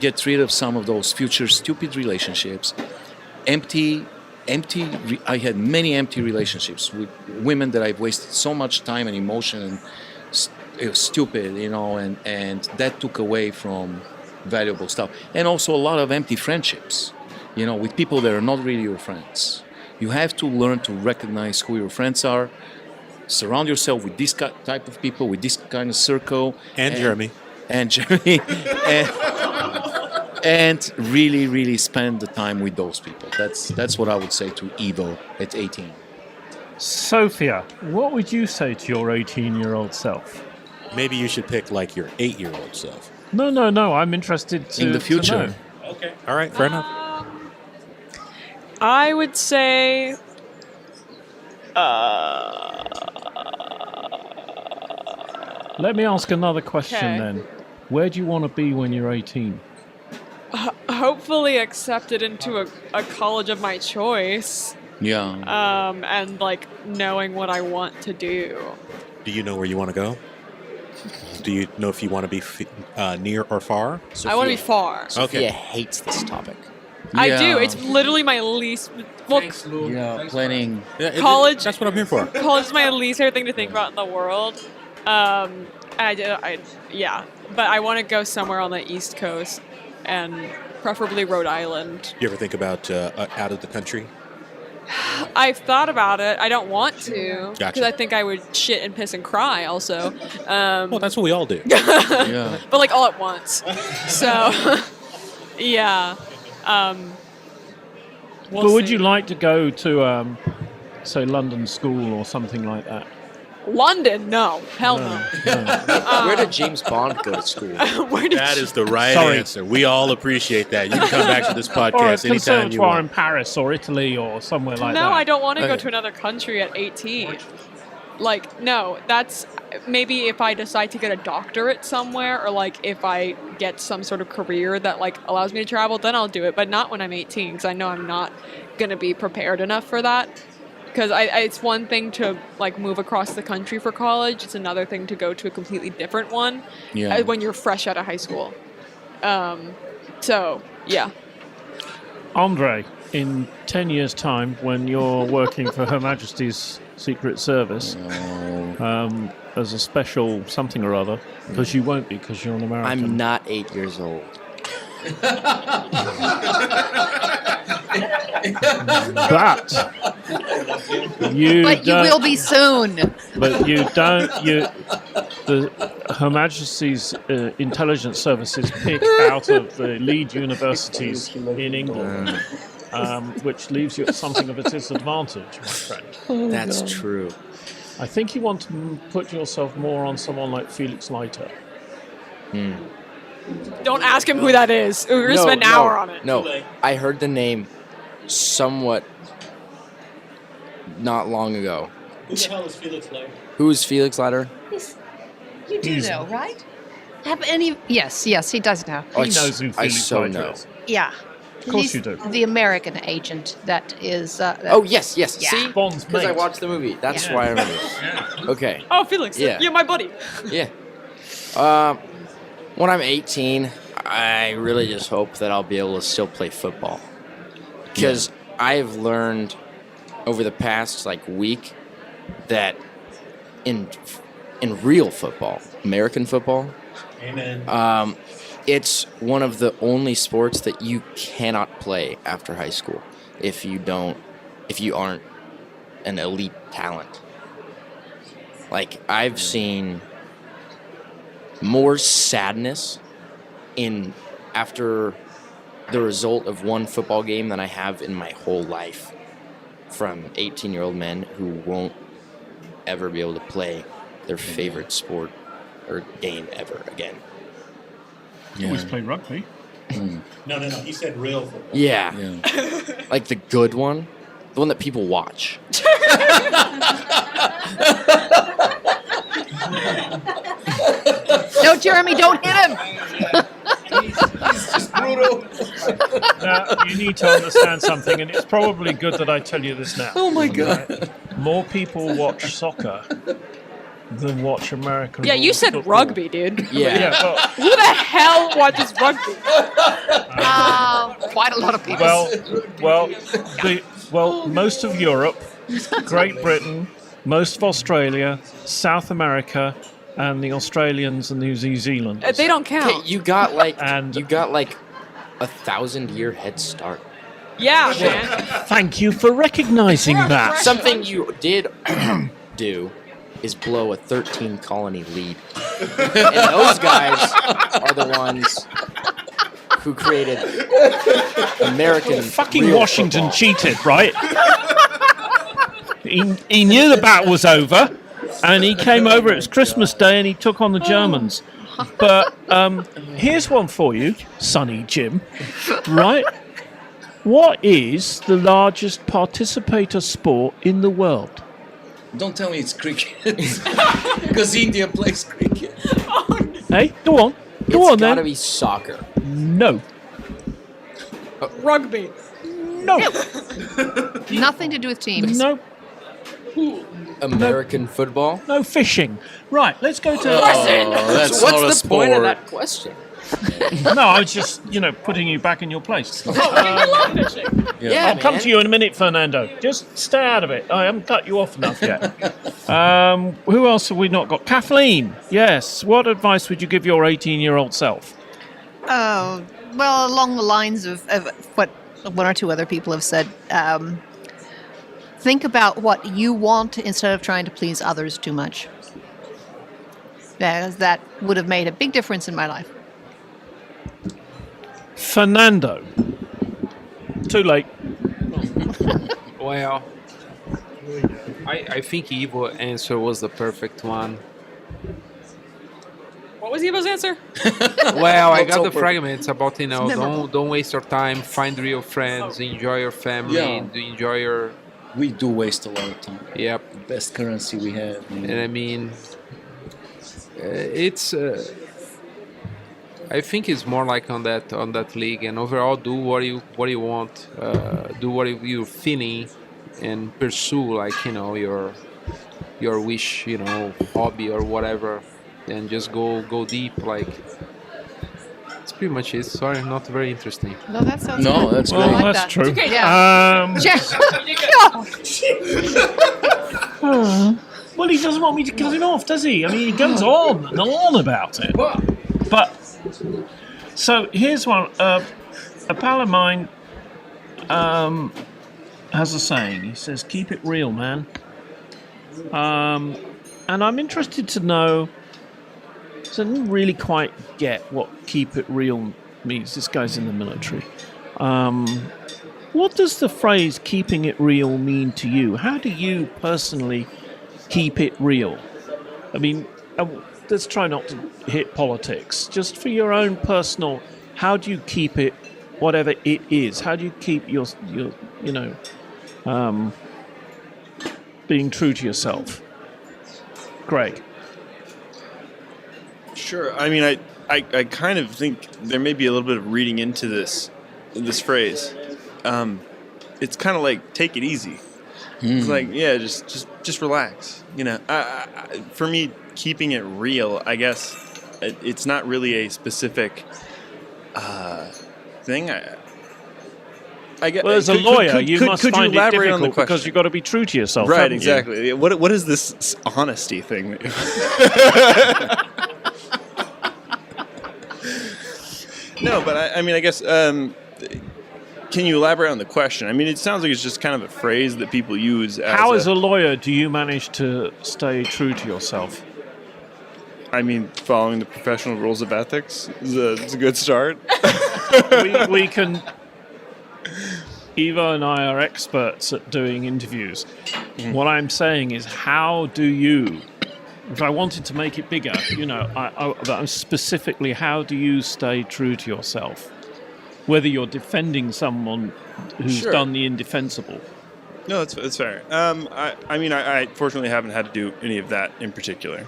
get rid of some of those future stupid relationships. I had many empty relationships with women that I've wasted so much time and emotion, and it was stupid, and that took away from valuable stuff. And also a lot of empty friendships, with people that are not really your friends. You have to learn to recognize who your friends are. Surround yourself with this type of people, with this kind of circle. And Jeremy. And really, really spend the time with those people. That's what I would say to Evo at 18. Sophia, what would you say to your 18-year-old self? Maybe you should pick like your 8-year-old self. No. I'm interested in the future. To know. Okay. All right. Fair enough. I would say, Let me ask another question Okay. then. Where do you want to be when you're 18? hopefully accepted into a college of my choice. Yeah. And like knowing what I want to do. Do you know where you want to go? Do you know if you want to be near or far? I want to be far. Sophia hates this topic. I Yeah. do. It's literally my least. Well, Yeah, planning. college. That's what I'm here for. College is my least favorite thing to think about in the world. Yeah, but I want to go somewhere on the East Coast, and preferably Rhode Island. You ever think about out of the country? I've thought about it. I don't want to Gotcha. because I think I would shit and piss and cry. Also, Well, that's what we all do. Yeah. but like all at once. So, yeah. We'll But would see. you like to go to, say, London School or something like that? London? No, hell no. Where did James Bond go to school? Where did That is the right Sorry. answer. We all appreciate that. You can come back to this Or a podcast anytime you conservatoire in want. Paris or Italy or somewhere like No, that? I don't want to go Okay. to another country at 18. Like, no, that's maybe if I decide to get a doctorate somewhere, or like if I get some sort of career that like allows me to travel, then I'll do it. But not when I'm 18, because I know I'm not gonna be prepared enough for that. Because it's one thing to like move across the country for college; it's another thing to go to a completely different one Yeah. when you're fresh out of high school. So yeah. Andrei, in 10 years' time, when you're working for Her Majesty's Secret Service as a special something or other, because you won't be because you're an American. I'm not 8 years old. But you But you don't- will be soon. But the Her Majesty's intelligence services pick out of the lead universities in England, which leaves you at something of a disadvantage, my friend. That's true. I think you want to put yourself more on someone like Felix Leiter. Don't ask him who that is. We're gonna spend an hour on it. No, I heard the name somewhat not long ago. Who the hell is Felix Leiter? Who is Felix Leiter? You do know, right? Have any? Yes, he does know. Oh, He knows who I Felix so Leiter know. is. Yeah. Of course you do. The American agent that is. Oh, yes. Yeah. See? Bond's Because I mate. watched the movie. That's Yeah. why I remember. Okay. Oh, Felix, Yeah. you're my buddy. Yeah. When I'm 18, I really just hope that I'll be able to still play football. Because I've learned over the past week that in real football, American football, Amen. it's one of the only sports that you cannot play after high school if you aren't an elite talent. Like, I've seen more sadness after the result of one football game than I have in my whole life from 18-year-old men who won't ever be able to play their favorite sport or game ever again. Always play rugby. No. He said real football. Yeah. Yeah. Like the good one, the one that people watch. No, Jeremy, don't hit him. He's just brutal. Now, you need to understand something, and it's probably good that I tell you this now. Oh my God. Right? More people watch soccer than watch American. Yeah, you said football. rugby, dude. Yeah. Well, Who the hell watches rugby? Quite a lot of people. well, most of Europe, Great Britain, most of Australia, South America, and the Australians and the New Zealanders. They don't count. Okay, you got like And- 1,000-year head start. Yeah, man. Thank you for recognizing that. Something you did do is blow a 13-colony lead. And those guys are the ones who created American Fucking real Washington football. cheated, right? he knew the battle was over, and he came over. It was Christmas Day, and he took on the Germans. But here's one for you, Sonny Jim. Right? What is the largest participator sport in the world? Don't tell me it's cricket. Because India plays cricket. Hey, go on. It's Go on gotta then. be soccer. No. Rugby. No. Nothing to do with teams. No. American football. No fishing. Right, let's go to... That's So what's not a the point of sport. that question? No, I was just, putting you back in your place. Yeah, I'll come man. to you in a minute, Fernando. Just stay out of it. I haven't cut you off enough yet. Who else have we not got? Kathleen, yes. What advice would you give your 18-year-old self? Oh, well, along the lines of what one or two other people have said. Think about what you want instead of trying to please others too much. That would have made a big difference in my life. Fernando. Too late. Well, I think Evo's answer was the perfect one. What was Evo's answer? Well, I got so the perfect. fragments about memorable. don't waste your time, find real friends, enjoy your family, enjoy your We do waste a lot of time. yep. The best currency we have. And I mean, it's. I think it's more like on that league, and overall, do what you want, do what you're feeling, and pursue your wish, hobby or whatever, and just go deep. Like it's pretty much it. Sorry, not very interesting. No, that sounds No, good. that's Well, great. like that's that. true. Okay, Well, he doesn't want me to cut him off, does he? I mean, he goes on and on about it. But so here's one. A pal of mine has a saying. He says, "Keep it real, man." And I'm interested to know. So I didn't really quite get what "keep it real" means. This guy's in the military. What does the phrase "keeping it real" mean to you? How do you personally keep it real? I mean, let's try not to hit politics. Just for your own personal, how do you keep it, whatever it is? How do you keep your being true to yourself? Greg. Sure. I mean, I kind of think there may be a little bit of reading into this phrase. It's kind of like take it easy. It's like, yeah, just relax. For me, keeping it real, I guess it's not really a specific thing. I guess. Well, as a lawyer, you must could find you it elaborate on the difficult question? because you've got to be true to yourself. Right, haven't you? exactly. What is this honesty thing? No, but I mean, I guess. Can you elaborate on the question? I mean, it sounds like it's just kind of a phrase that people use. How, as a lawyer, do you manage to stay true to yourself? I mean, following the professional rules of ethics is a good start. we can. Eva and I are experts at doing interviews. What I'm saying is, how do you? If I wanted to make it bigger, I'm specifically, how do you stay true to yourself? Whether you're defending someone who's Sure. done the indefensible. No, it's fair. I mean, I fortunately haven't had to do any of that in particular.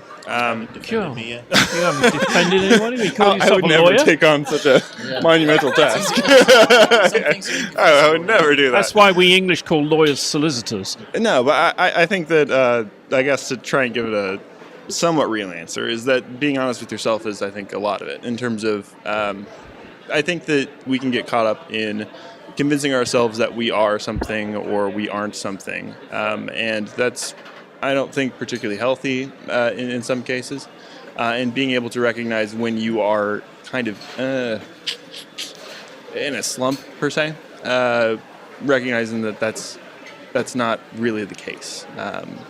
Sure. You haven't defended anyone? You call I yourself would a never lawyer? take on such a monumental task. I would never do that. That's why we English call lawyers solicitors. No, but I think that, I guess to try and give it a somewhat real answer is that being honest with yourself is, I think, a lot of it in terms of, I think that we can get caught up in convincing ourselves that we are something or we aren't something. And that's, I don't think, particularly healthy in some cases. And being able to recognize when you are kind of in a slump, per se, recognizing that that's not really the case.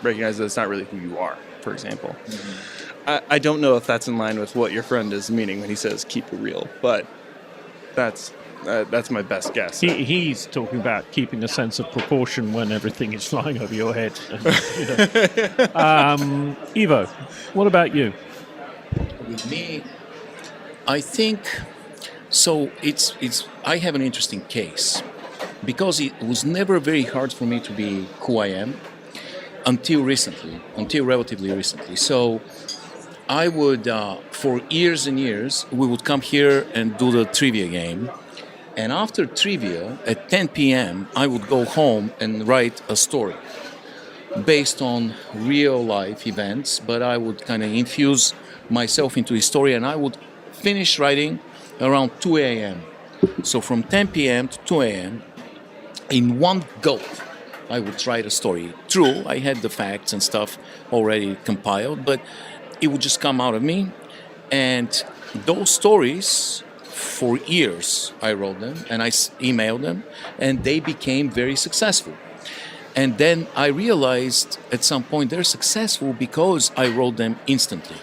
Recognize that it's not really who you are, for example. Mm-hmm. I don't know if that's in line with what your friend is meaning when he says keep it real, but that's my best guess. He's talking about keeping a sense of proportion when everything is flying over your head. And, Ivo, what about you? With me, I think so. I have an interesting case because it was never very hard for me to be who I am until relatively recently. So I would, for years and years, we would come here and do the trivia game. And after trivia, at 10 p.m., I would go home and write a story based on real life events, but I would kind of infuse myself into the story, and I would finish writing around 2 a.m. So from 10 p.m. to 2 a.m., in one gulp, I would write a story. True, I had the facts and stuff already compiled, but it would just come out of me. And those stories, for years, I wrote them and I emailed them, and they became very successful. And then I realized at some point they're successful because I wrote them instantly,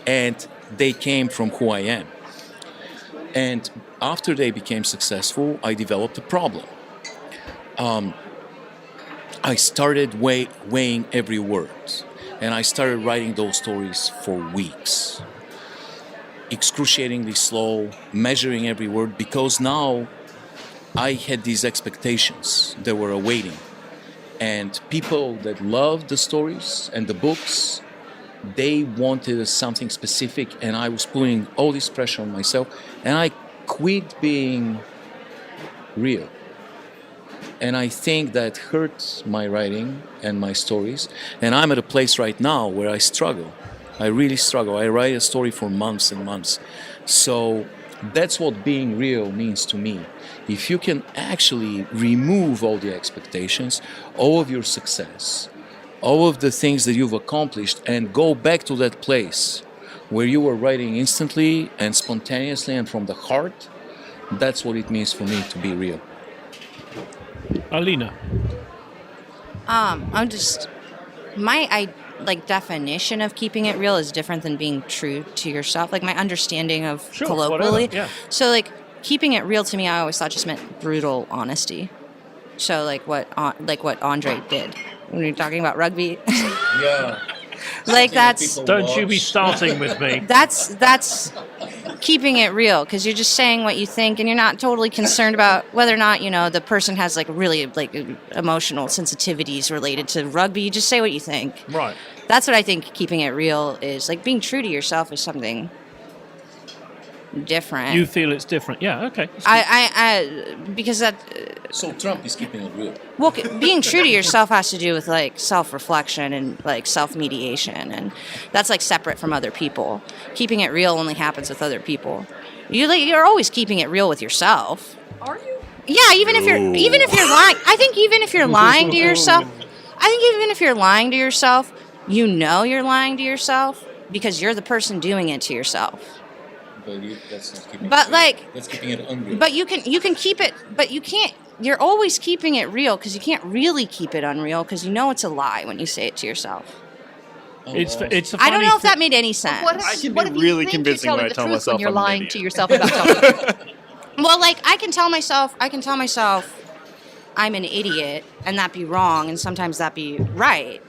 and they came from who I am. And after they became successful, I developed a problem. I started weighing every word, and I started writing those stories for weeks. Excruciatingly slow, measuring every word, because now I had these expectations that were awaiting. And people that loved the stories and the books, they wanted something specific, and I was putting all this pressure on myself, and I quit being real. And I think that hurt my writing and my stories, and I'm at a place right now where I struggle. I really struggle. I write a story for months and months. So that's what being real means to me. If you can actually remove all the expectations, all of your success, all of the things that you've accomplished, and go back to that place where you were writing instantly and spontaneously and from the heart, that's what it means for me to be real. Alena. My definition of keeping it real is different than being true to yourself. Like my understanding of colloquially. Yeah. So like keeping it real to me, I always thought just meant brutal honesty. So like what Andrei did when we were talking about rugby. Yeah. Like that's. Don't you be starting with me. That's keeping it real, because you're just saying what you think, and you're not totally concerned about whether or not the person has really emotional sensitivities related to rugby. You just say what you think. Right. That's what I think keeping it real is. Like being true to yourself is something different. You feel it's different. Yeah. Okay. I because that. So Trump is keeping it real. Well, being true to yourself has to do with self-reflection and self-mediation, and that's separate from other people. Keeping it real only happens with other people. You're always keeping it real with yourself. Are you? Yeah, even if you're lying, I think even if you're lying to yourself, you're lying to yourself because you're the person doing it to yourself. But that's not keeping But it real. That's keeping it unreal. But you can keep it, but you can't. You're always keeping it real because you can't really keep it unreal because it's a lie when you say it to yourself. It's a I don't know if funny that made any sense. I can be really convincing when I tell myself when you're I'm an lying idiot. to yourself about something. Well, I can tell myself I'm an idiot, and that be wrong, and sometimes that be right.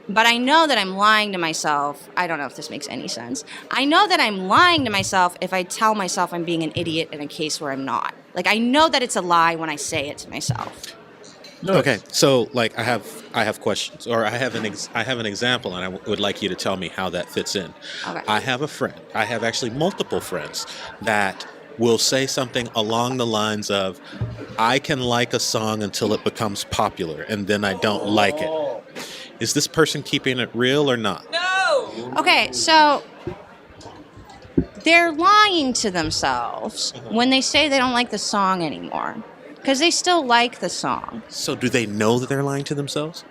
But I know that I'm lying to myself. I don't know if this makes any sense. I know that I'm lying to myself if I tell myself I'm being an idiot in a case where I'm not. I know that it's a lie when I say it to myself. Okay, so like I have questions, or I have an example, and I would like you to tell me how that fits in. Okay. I have a friend. I have actually multiple friends that will say something along the lines of, "I can like a song until it becomes popular, and then I don't like it." Is this person keeping it real or not? Okay, so they're lying to themselves when they say they don't like the song anymore, because they still like the song. So do they know that they're lying to themselves?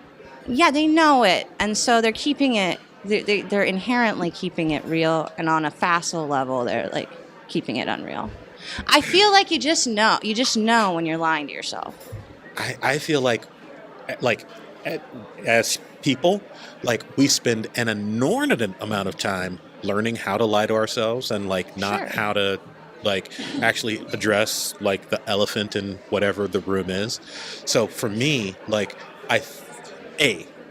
Yeah, they know it, and so they're keeping it. They're inherently keeping it real, and on a facile level, they're like keeping it unreal. I feel like you just know. You just know when you're lying to yourself. I feel like as people, like we spend an inordinate amount of time learning how to lie to ourselves and like not Sure. how to like actually address like the elephant in whatever the room is. So for me, like I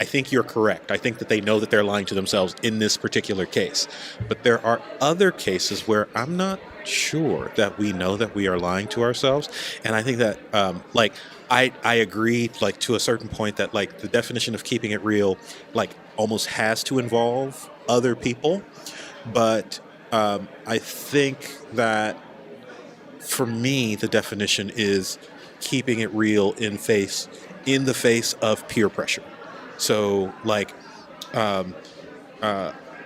think you're correct. I think that they know that they're lying to themselves in this particular case. But there are other cases where I'm not sure that we know that we are lying to ourselves. And I think that I agree like to a certain point that like the definition of keeping it real like almost has to involve other people. But I think that for me the definition is keeping it real in the face of peer pressure. So like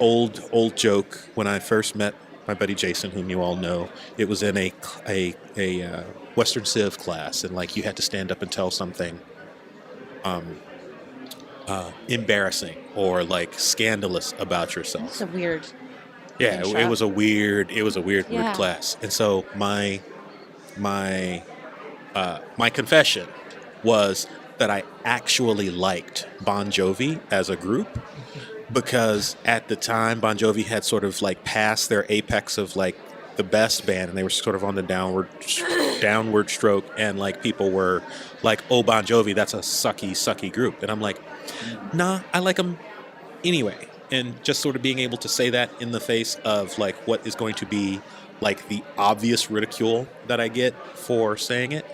old joke, when I first met my buddy Jason, whom you all know, it was in a Western Civ class, and like you had to stand up and tell something embarrassing or like scandalous about yourself. It's a weird. Yeah, it was a weird Yeah. class. And so my confession was that I actually liked Bon Jovi as a group, because at the time Bon Jovi had sort of like passed their apex of like the best band, and they were sort of on the downward stroke, and like people were like, "Oh, Bon Jovi, that's a sucky group," and I'm like, "Nah, I like them anyway." And just sort of being able to say that in the face of like what is going to be like the obvious ridicule that I get for saying it,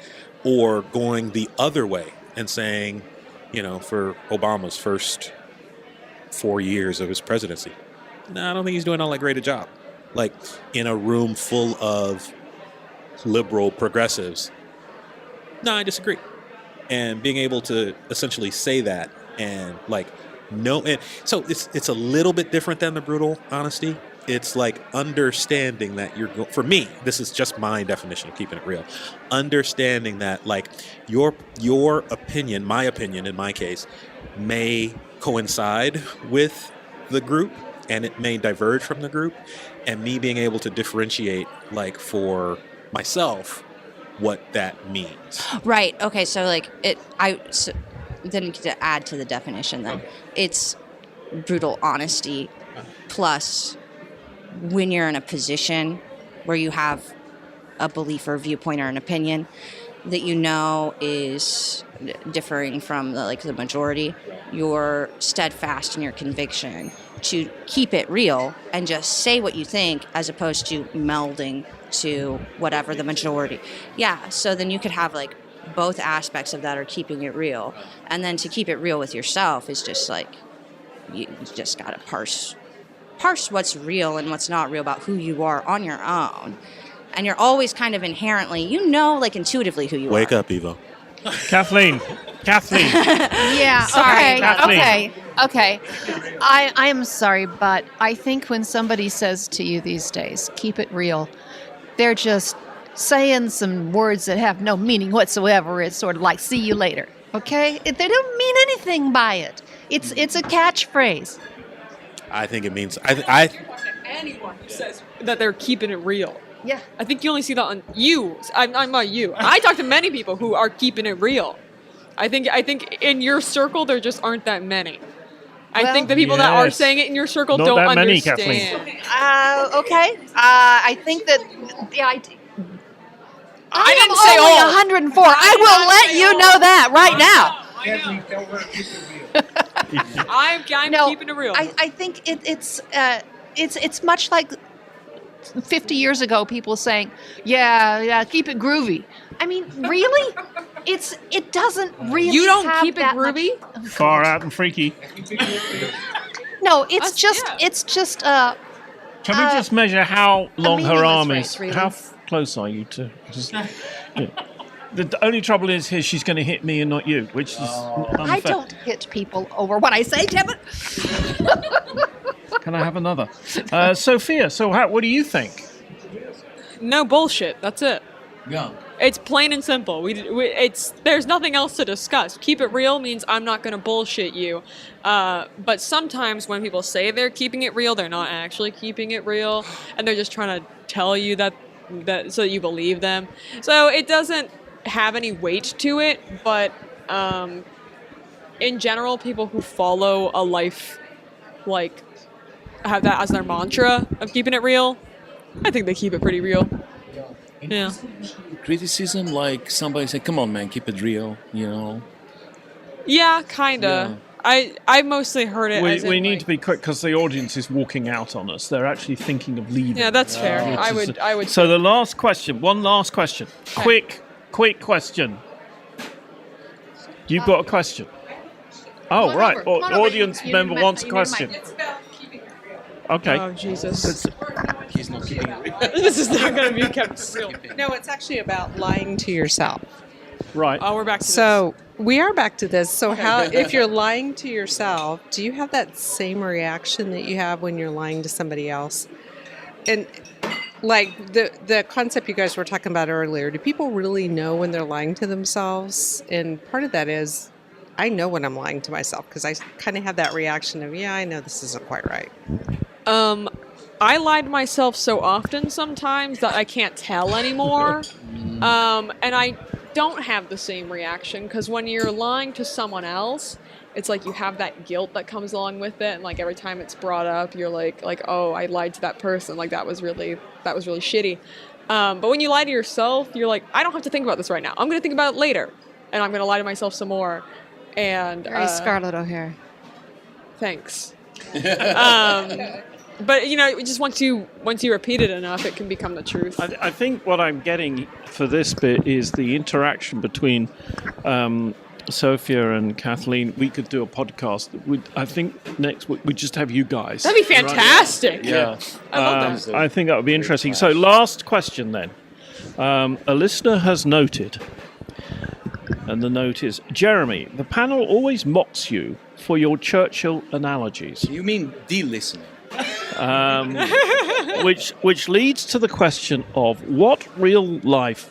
or going the other way and saying, you know, for Obama's first 4 years of his presidency, no, I don't think he's doing all that great a job. Like in a room full of liberal progressives, no, I disagree. And being able to essentially say that and like no, and so it's a little bit different than the brutal honesty. It's like understanding that for me, this is just my definition of keeping it real. Understanding that like your opinion, my opinion in my case, may coincide with the group, and it may diverge from the group, and me being able to differentiate like for myself what that means. Right. Okay. So like then to add to the definition, then it's brutal honesty plus when you're in a position where you have a belief or viewpoint or an opinion that you know is differing from the majority, you're steadfast in your conviction to keep it real and just say what you think, as opposed to melding to whatever the majority. Yeah, so then you could have like both aspects of that are keeping it real. And then to keep it real with yourself is just like, you just got to parse what's real and what's not real about who you are on your own. And you're always kind of inherently, like intuitively who you are. Wake up, Evo. Kathleen. Yeah. Sorry, Okay. I am sorry, but I think when somebody says to you these days, keep it real, they're just saying some words that have no meaning whatsoever. It's sort of like, see you later. Okay? They don't mean anything by it. It's a catchphrase. I think it means Anyone who says that they're keeping it real. Yeah. I think you only see that on you. I'm not you. I talk to many people who are keeping it real. I think in your circle there just aren't that many. I think the people that are saying it in your circle Not don't that many, understand. Kathleen. Okay. I think that the idea. I didn't say only all. 104. I will let you know that right now. I'm No, keeping it real. I think it's much like 50 years ago, people saying, yeah, keep it groovy. I mean, really? It doesn't really. You don't have keep it that groovy? much- Far out and freaky. No, it's That's- just yeah. it's just Can we just measure how long her meaningless arm race, is? really. How close are you to? Yeah. The only trouble is here she's going to hit me and not you, which is unfair. I don't hit people over what I say, Tim. Can I have another? Sophia, what do you think? No bullshit. That's it. Yeah. It's plain and simple. There's nothing else to discuss. Keep it real means I'm not going to bullshit you. But sometimes when people say they're keeping it real, they're not actually keeping it real, and they're just trying to tell you that so that you believe them. So it doesn't have any weight to it. But in general, people who follow a life like have that as their mantra of keeping it real, I think they keep it pretty real. Yeah. Criticism, like somebody said, "Come on, man, keep it real," you know. Yeah, kinda. I mostly heard it. We, as in, we need like- to be quick because the audience is walking out on us. They're actually thinking of leaving. Yeah, that's fair. Which I would. So the last question, one last question. Quick question. You've got a question. Oh, on right. over. Come on over. Audience You member need my- wants a you need my- question. Okay. Oh Jesus! He's not keeping it real. This is not going to be kept real. No, it's actually about lying to yourself. Right. Oh, we're back to So we are back to this. So how, if you're lying to yourself, do you have that same reaction that you have when you're lying to somebody else? And like the concept you guys were talking about earlier, do people really know when they're lying to themselves? And part of that is, I know when I'm lying to myself because I kind of have that reaction of, yeah, I know this isn't quite right. I lie to myself so often sometimes that I can't tell anymore. And I don't have the same reaction because when you're lying to someone else, it's like you have that guilt that comes along with it, and like every time it's brought up, you're like, oh, I lied to that person. Like that was really shitty. But when you lie to yourself, you're like, I don't have to think about this right now. I'm gonna think about it later, and I'm gonna lie to myself some more. And Very Scarlett O'Hara. thanks. But just once you repeat it enough, it can become the truth. I think what I'm getting for this bit is the interaction between Sofia and Kathleen. We could do a podcast. I think next week we just have you guys. That'd be fantastic. Yeah. I love that. I think that would be interesting. So last question then. A listener has noted, and the note is, Jeremy, the panel always mocks you for your Churchill analogies. You mean the listener? Which leads to the question of what real life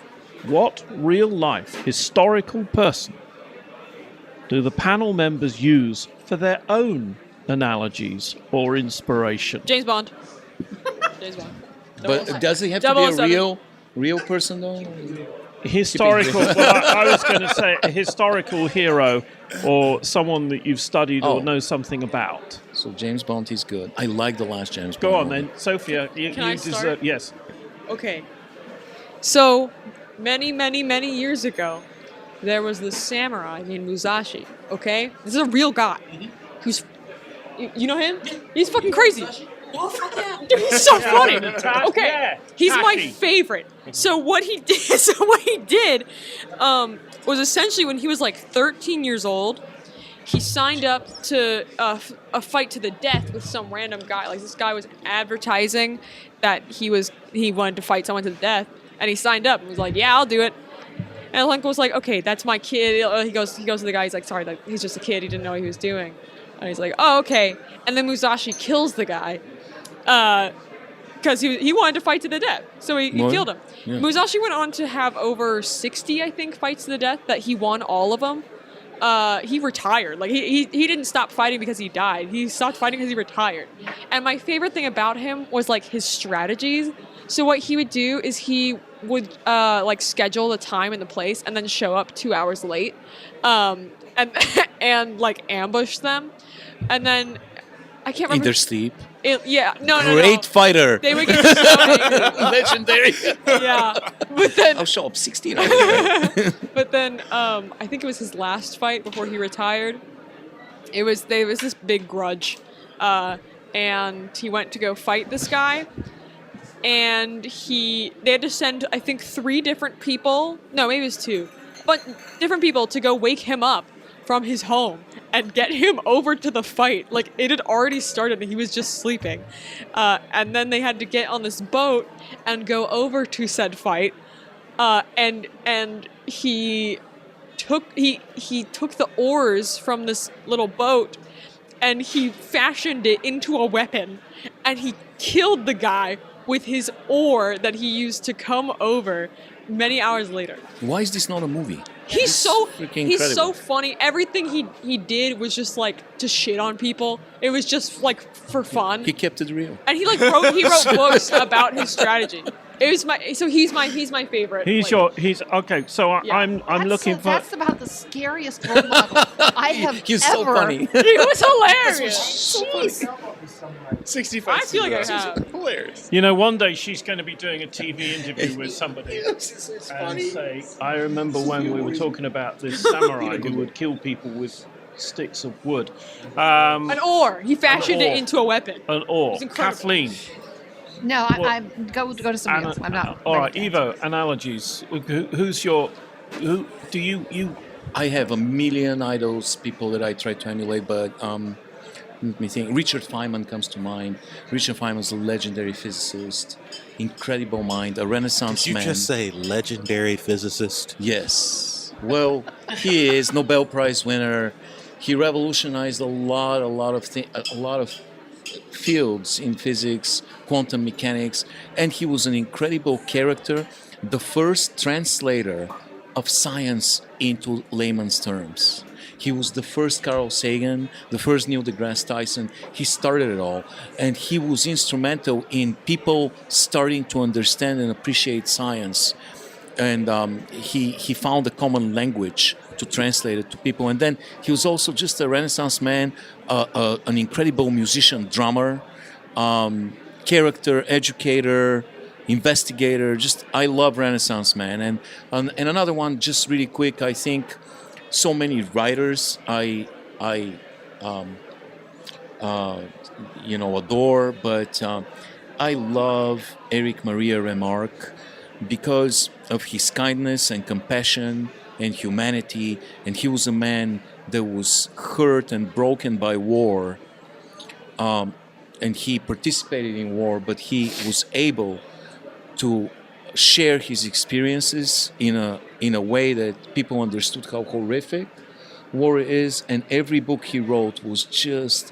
historical person do the panel members use for their own analogies or inspiration? James Bond. James Bond. But does he have to be a 007. real person though? Historical. Well, I was going to say a historical hero or someone that you've studied or know something about. So James Bond is good. I like the last James Bond. Go on then, Sophia. You Can I deserve. start? Yes. Okay. So, many, many, many years ago, there was this samurai named Musashi, okay? This is a real guy. Who's... You know him? He's fucking crazy. Dude, he's so funny. Okay, Yeah. he's my Tashi. favorite. So what he did, was essentially when he was like 13 years old, he signed up to a fight to the death with some random guy. Like this guy was advertising that he wanted to fight someone to the death, and he signed up and was like, "Yeah, I'll do it." And Lenko was like, "Okay, that's my kid." He goes to the guy. He's like, "Sorry, like, he's just a kid. He didn't know what he was doing." And he's like, "Oh, okay." And then Musashi kills the guy. Because he wanted to fight to the death, so he killed him. Yeah. Musashi went on to have over 60, I think, fights to the death. That he won all of them. He retired. Like he didn't stop fighting because he died. He stopped fighting because he retired. And my favorite thing about him was like his strategies. So what he would do is he would like schedule the time and the place, and then show up 2 hours late, and and like ambush them, and then I can't In remember. their sleep. No. Great fighter. They would get so angry. Legendary. Yeah, but then I'll show up 16. But then I think it was his last fight before he retired. There was this big grudge, and he went to go fight this guy. and they had to send, I think, 3 different people. No, maybe it was 2, but different people to go wake him up from his home and get him over to the fight. Like, it had already started and he was just sleeping. And then they had to get on this boat and go over to said fight. And he took the oars from this little boat and he fashioned it into a weapon, and he killed the guy with his oar that he used to come over many hours later. Why is this not a movie? He's so incredible. funny. Everything he did was just like to shit on people. It was just like for fun. He kept it real. And he wrote books about his strategy. It was he's my favorite. Okay. So I'm looking for. That's about the scariest role model I have He's ever. so funny. He was hilarious. Jeez. 65. I feel like I have. Hilarious. You know, one day she's going to be doing a TV interview with somebody and say, "I remember when we were talking about this samurai who would kill people with sticks of wood." An oar. He fashioned An oar. it into a weapon. An oar. It's incredible. Kathleen. No, I go to somebody else. I'm not. All right, Evo. Analogies. Who do you? I have a million idols, people that I try to emulate, but let me think. Richard Feynman comes to mind. Richard Feynman is a legendary physicist, incredible mind, a Renaissance Did you man. just say legendary physicist? Yes. Well, he is Nobel Prize winner. He revolutionized a lot of fields in physics, quantum mechanics, and he was an incredible character, the first translator of science into layman's terms. He was the first Carl Sagan, the first Neil deGrasse Tyson. He started it all, and he was instrumental in people starting to understand and appreciate science. And he found a common language to translate it to people. And then he was also just a Renaissance man, an incredible musician, drummer, character, educator, investigator. Just, I love Renaissance man. And another one, just really quick, I think so many writers I adore, but I love Eric Maria Remarque because of his kindness and compassion and humanity, and he was a man that was hurt and broken by war, and he participated in war, but he was able to share his experiences in a way that people understood how horrific war is, and every book he wrote was just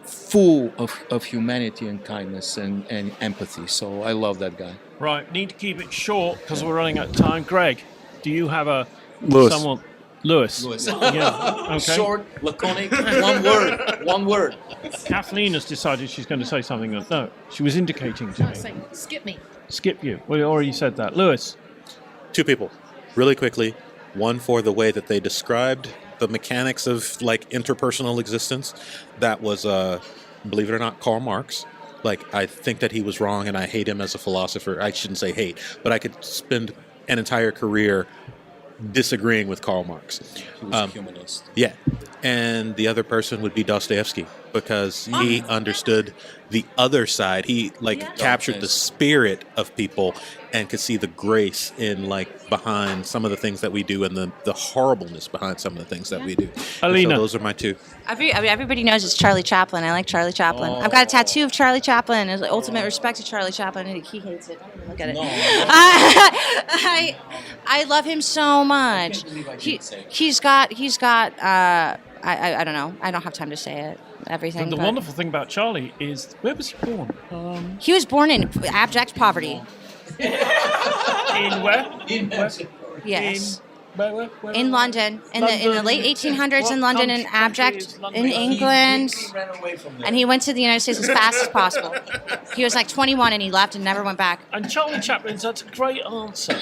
full of humanity and kindness and empathy. So I love that guy. Right, need to keep it short because we're running out of time. Greg, do you have someone? Lewis. Yeah. Okay. Short, laconic, one word. Kathleen has decided she's going to say something. No, she was indicating to me. Saying, skip me. Skip you. Well, you already said that. Lewis. 2 people, really quickly. One for the way that they described the mechanics of like interpersonal existence. That was, believe it or not, Karl Marx. Like, I think that he was wrong, and I hate him as a philosopher. I shouldn't say hate, but I could spend an entire career disagreeing with Karl Marx. He was a humanist. Yeah. And the other person would be Dostoevsky, because he understood the other side. He captured the spirit of people and could see the grace in behind some of the things that we do and the horribleness behind some of the things that we do. Alena. So those are my 2. Everybody knows it's Charlie Chaplin. I like Charlie Chaplin. I've got a tattoo of Charlie Chaplin. It's ultimate respect to Charlie Chaplin. He hates it. Don't even look at it. No. I love him so much. He's got. I don't know. I don't have time to say it. Everything. The wonderful thing about Charlie is, where was he born? He was born in abject poverty. In where? In Mexico. Yes. Where? In London, in the late 1800s, in London, in abject, in England, He ran away from there. and he went to the United States as fast as possible. He was 21 and he left and never went back. And Charlie Chaplin's, that's a great answer.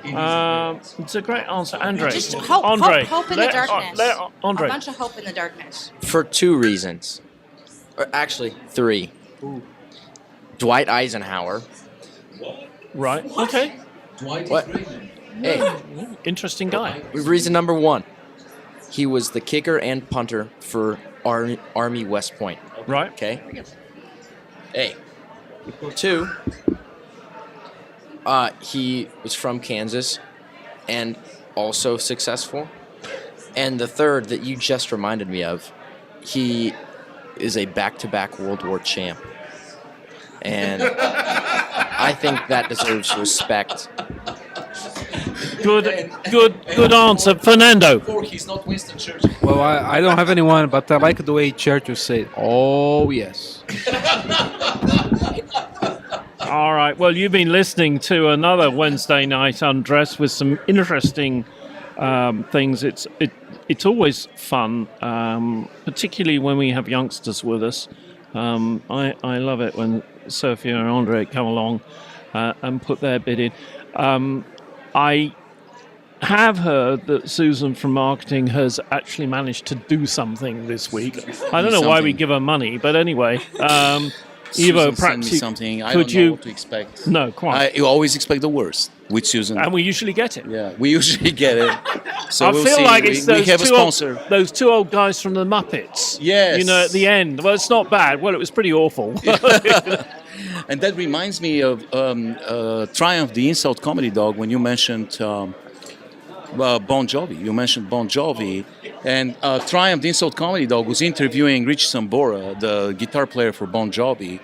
It's a great answer. Andrei. Just hope in the darkness. Andrei. A bunch of hope in the darkness. For 2 reasons. Or actually, 3. Dwight Eisenhower. Right. Okay. What? Hey, Interesting guy. reason number 1. He was the kicker and punter for Army West Point. Right. Okay? Hey, 2, he was from Kansas and also successful. And the third that you just reminded me of, he is a back-to-back World War champ. And I think that deserves respect. Good answer, Fernando. He's not Winston Churchill. Well, I don't have anyone, but I like the way Churchill said, "Oh yes." All right. Well, you've been listening to another Wednesday night undress with some interesting things. It's always fun, particularly when we have youngsters with us. I love it when Sofia and Andrei come along and put their bid in. I have heard that Susan from marketing has actually managed to do something this week. I don't know why we give her money, but anyway. Ivo, send me something. I could don't know you what to expect. No, quite. You always expect the worst with Susan. And we usually get it. Yeah, we usually get it. So I we'll feel see. like it's we have a sponsor. Those two old guys from the Muppets. Yes. You know, at the end. Well, it's not bad. Well, it was pretty awful. And that reminds me of Triumph, the Insult Comedy Dog, when you mentioned Bon Jovi. You mentioned Bon Jovi. And Triumph, the Insult Comedy Dog, was interviewing Rich Sambora, the guitar player for Bon Jovi.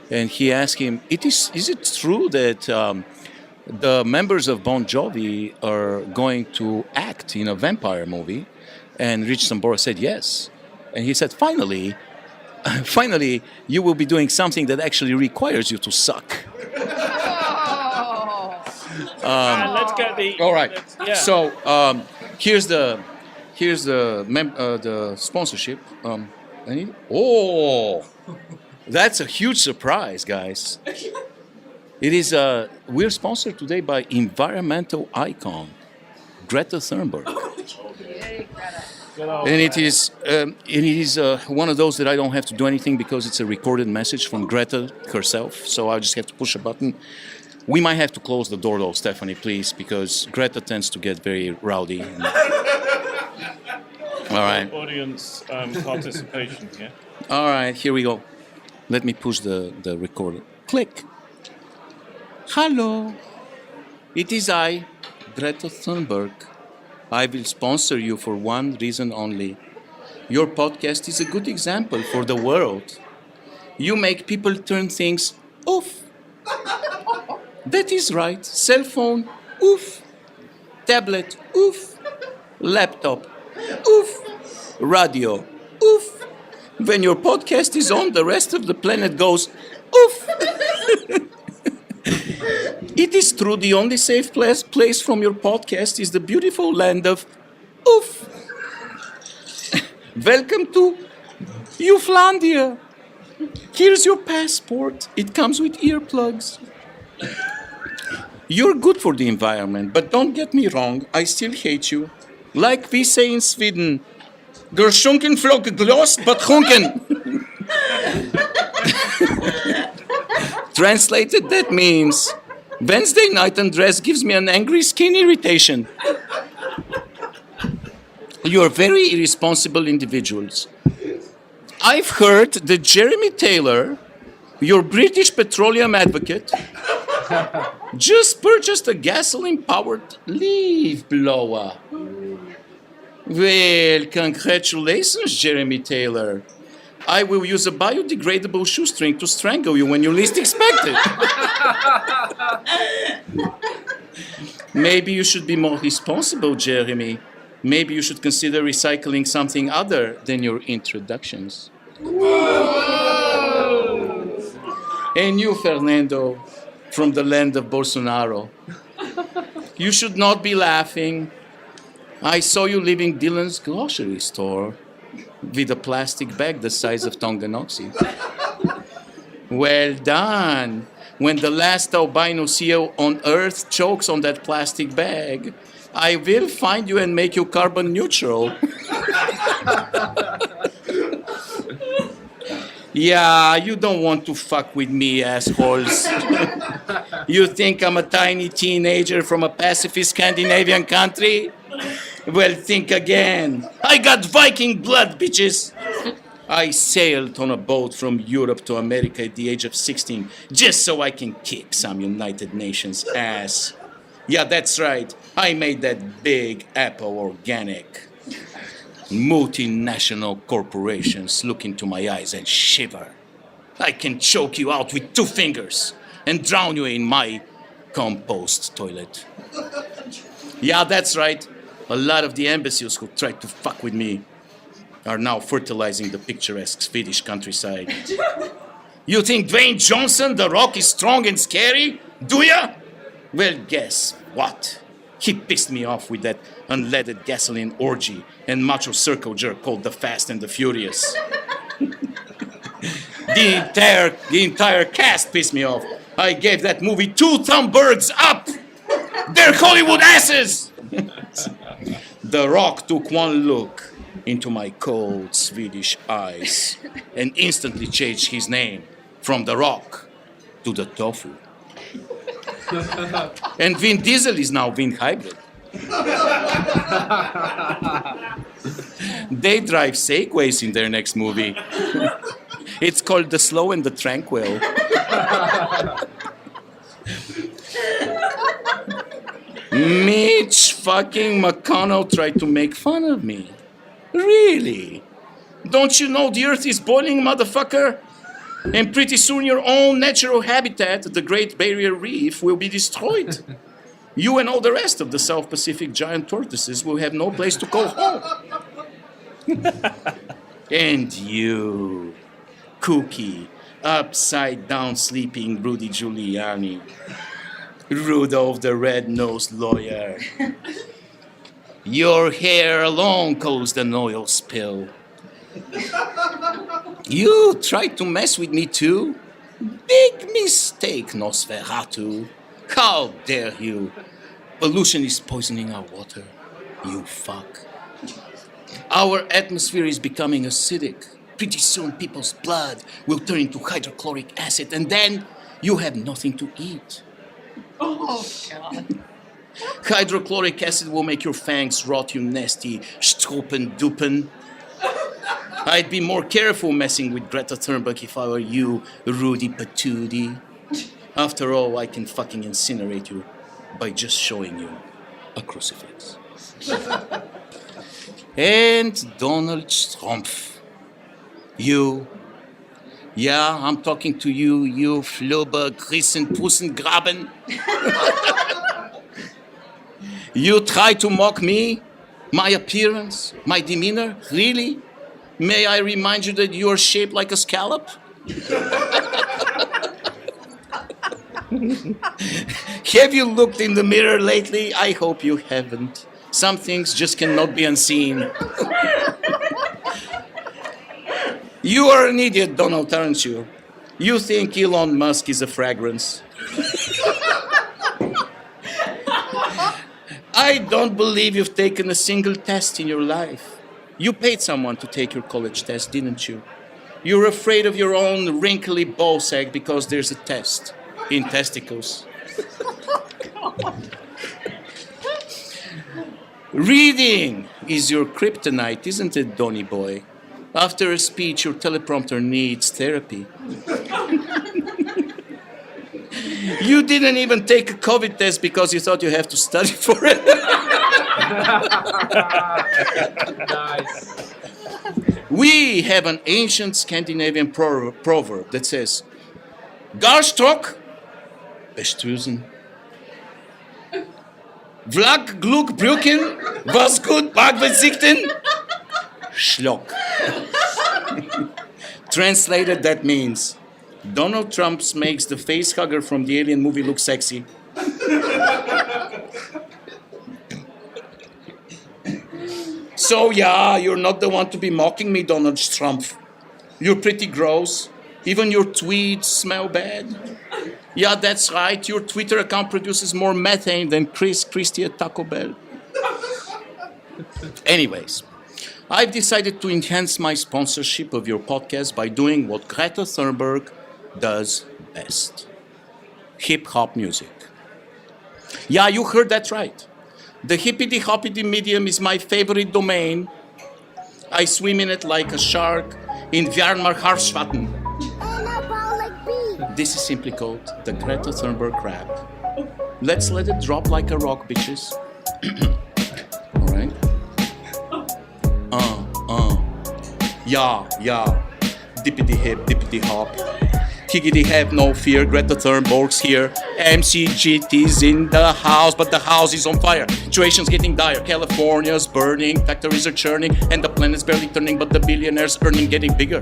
And he asked him, is it true that the members of Bon Jovi are going to act in a vampire movie? And Rich Sambora said yes. And he said, finally, you will be doing something that actually requires you to suck. Let's get the. All right. Yeah. So here's the sponsorship. That's a huge surprise, guys. It is. We're sponsored today by environmental icon Greta Thunberg. And it is one of those that I don't have to do anything because it's a recorded message from Greta herself. So I just have to push a button. We might have to close the door, though, Stephanie, please, because Greta tends to get very rowdy. All right. Audience participation here. All right, here we go. Let me push the recorder. Click. Hello. It is I, Greta Thunberg. I will sponsor you for one reason only. Your podcast is a good example for the world. You make people turn things off. That is right. Cell phone, oof. Tablet, oof. Laptop, oof. Radio, oof. When your podcast is on, the rest of the planet goes, oof. It is true, the only safe place from your podcast is the beautiful land of oof. Welcome to Uflandia. Here's your passport. It comes with earplugs. You're good for the environment, but don't get me wrong, I still hate you. Like we say in Sweden, Gershunken flog gloss, but hunken. Translated, that means Wednesday night undress gives me an angry skin irritation. You're very irresponsible individuals. I've heard that Jeremy Taylor, your British petroleum advocate, just purchased a gasoline-powered leaf blower. Well, congratulations, Jeremy Taylor. I will use a biodegradable shoestring to strangle you when you least expect it. Maybe you should be more responsible, Jeremy. Maybe you should consider recycling something other than your introductions. And you, Fernando, from the land of Bolsonaro. You should not be laughing. I saw you leaving Dylan's grocery store with a plastic bag the size of Tonganoxie. Well done. When the last albino seal on Earth chokes on that plastic bag, I will find you and make you carbon neutral. Yeah, you don't want to fuck with me, assholes. You think I'm a tiny teenager from a pacifist Scandinavian country? Well, think again. I got Viking blood, bitches. I sailed on a boat from Europe to America at the age of 16 just so I can kick some United Nations ass. Yeah, that's right. I made that Big Apple organic. Multinational corporations look into my eyes and shiver. I can choke you out with 2 fingers and drown you in my compost toilet. Yeah, that's right. A lot of the imbeciles who tried to fuck with me are now fertilizing the picturesque Swedish countryside. You think Dwayne Johnson, The Rock, is strong and scary? Do ya? Well, guess what? He pissed me off with that unleaded gasoline orgy and macho circle jerk called The Fast and the Furious. The entire cast pissed me off. I gave that movie 2 Thunbergs up! They're Hollywood asses! The Rock took one look into my cold Swedish eyes and instantly changed his name from The Rock to the Tofu. And Vin Diesel is now Vin Hybrid. They drive Segways in their next movie. It's called The Slow and the Tranquil. Mitch fucking McConnell tried to make fun of me. Really? Don't you know the earth is boiling, motherfucker? And pretty soon your own natural habitat, the Great Barrier Reef, will be destroyed. You and all the rest of the South Pacific giant tortoises will have no place to call home. And you, kooky, upside-down sleeping Rudy Giuliani, Rudolph the red-nosed lawyer. Your hair alone caused an oil spill. You tried to mess with me too? Big mistake, Nosferatu. How dare you? Pollution is poisoning our water, you fuck. Our atmosphere is becoming acidic. Pretty soon people's blood will turn into hydrochloric acid and then you have nothing to eat. Oh, God. Hydrochloric acid will make your fangs rot, you nasty Strupen-dupen. I'd be more careful messing with Greta Thunberg if I were you, Rudy Patootie. After all, I can fucking incinerate you by just showing you a crucifix. And Donald Trump. You. Yeah, I'm talking to you, you Flubber, Grissen, Pussengraben. You try to mock me, my appearance, my demeanor? Really? May I remind you that you are shaped like a scallop? Have you looked in the mirror lately? I hope you haven't. Some things just cannot be unseen. You are an idiot, Donald, aren't you? You think Elon Musk is a fragrance. I don't believe you've taken a single test in your life. You paid someone to take your college test, didn't you? You're afraid of your own wrinkly ball sack because there's a test in testicles. Reading is your kryptonite, isn't it, Donny boy? After a speech, your teleprompter needs therapy. You didn't even take a COVID test because you thought you have to study for it. Nice. We have an ancient Scandinavian proverb that says, Garstock, bestrusen. Vlag gluk bruken, was gut bagbezichten, schlock. Translated, that means, Donald Trump makes the face hugger from the Alien movie look sexy. So yeah, you're not the one to be mocking me, Donald Trump. You're pretty gross. Even your tweets smell bad. Yeah, that's right. Your Twitter account produces more methane than Chris Christie at Taco Bell. Anyways, I've decided to enhance my sponsorship of your podcast by doing what Greta Thunberg does best. Hip-hop music. Yeah, you heard that right. The hippity-hoppity medium is my favorite domain. I swim in it like a shark, in Vjarmarharfsvatn. This is simply called the Greta Thunberg crab. Let's let it drop like a rock, bitches. Alright? Yeah. Dippity hip, dippity hop. Higgity have no fear, Greta Thunberg's here. MCGT's in the house, but the house is on fire. Situation's getting dire, California's burning, factories are churning, and the planet's barely turning, but the billionaires earning getting bigger.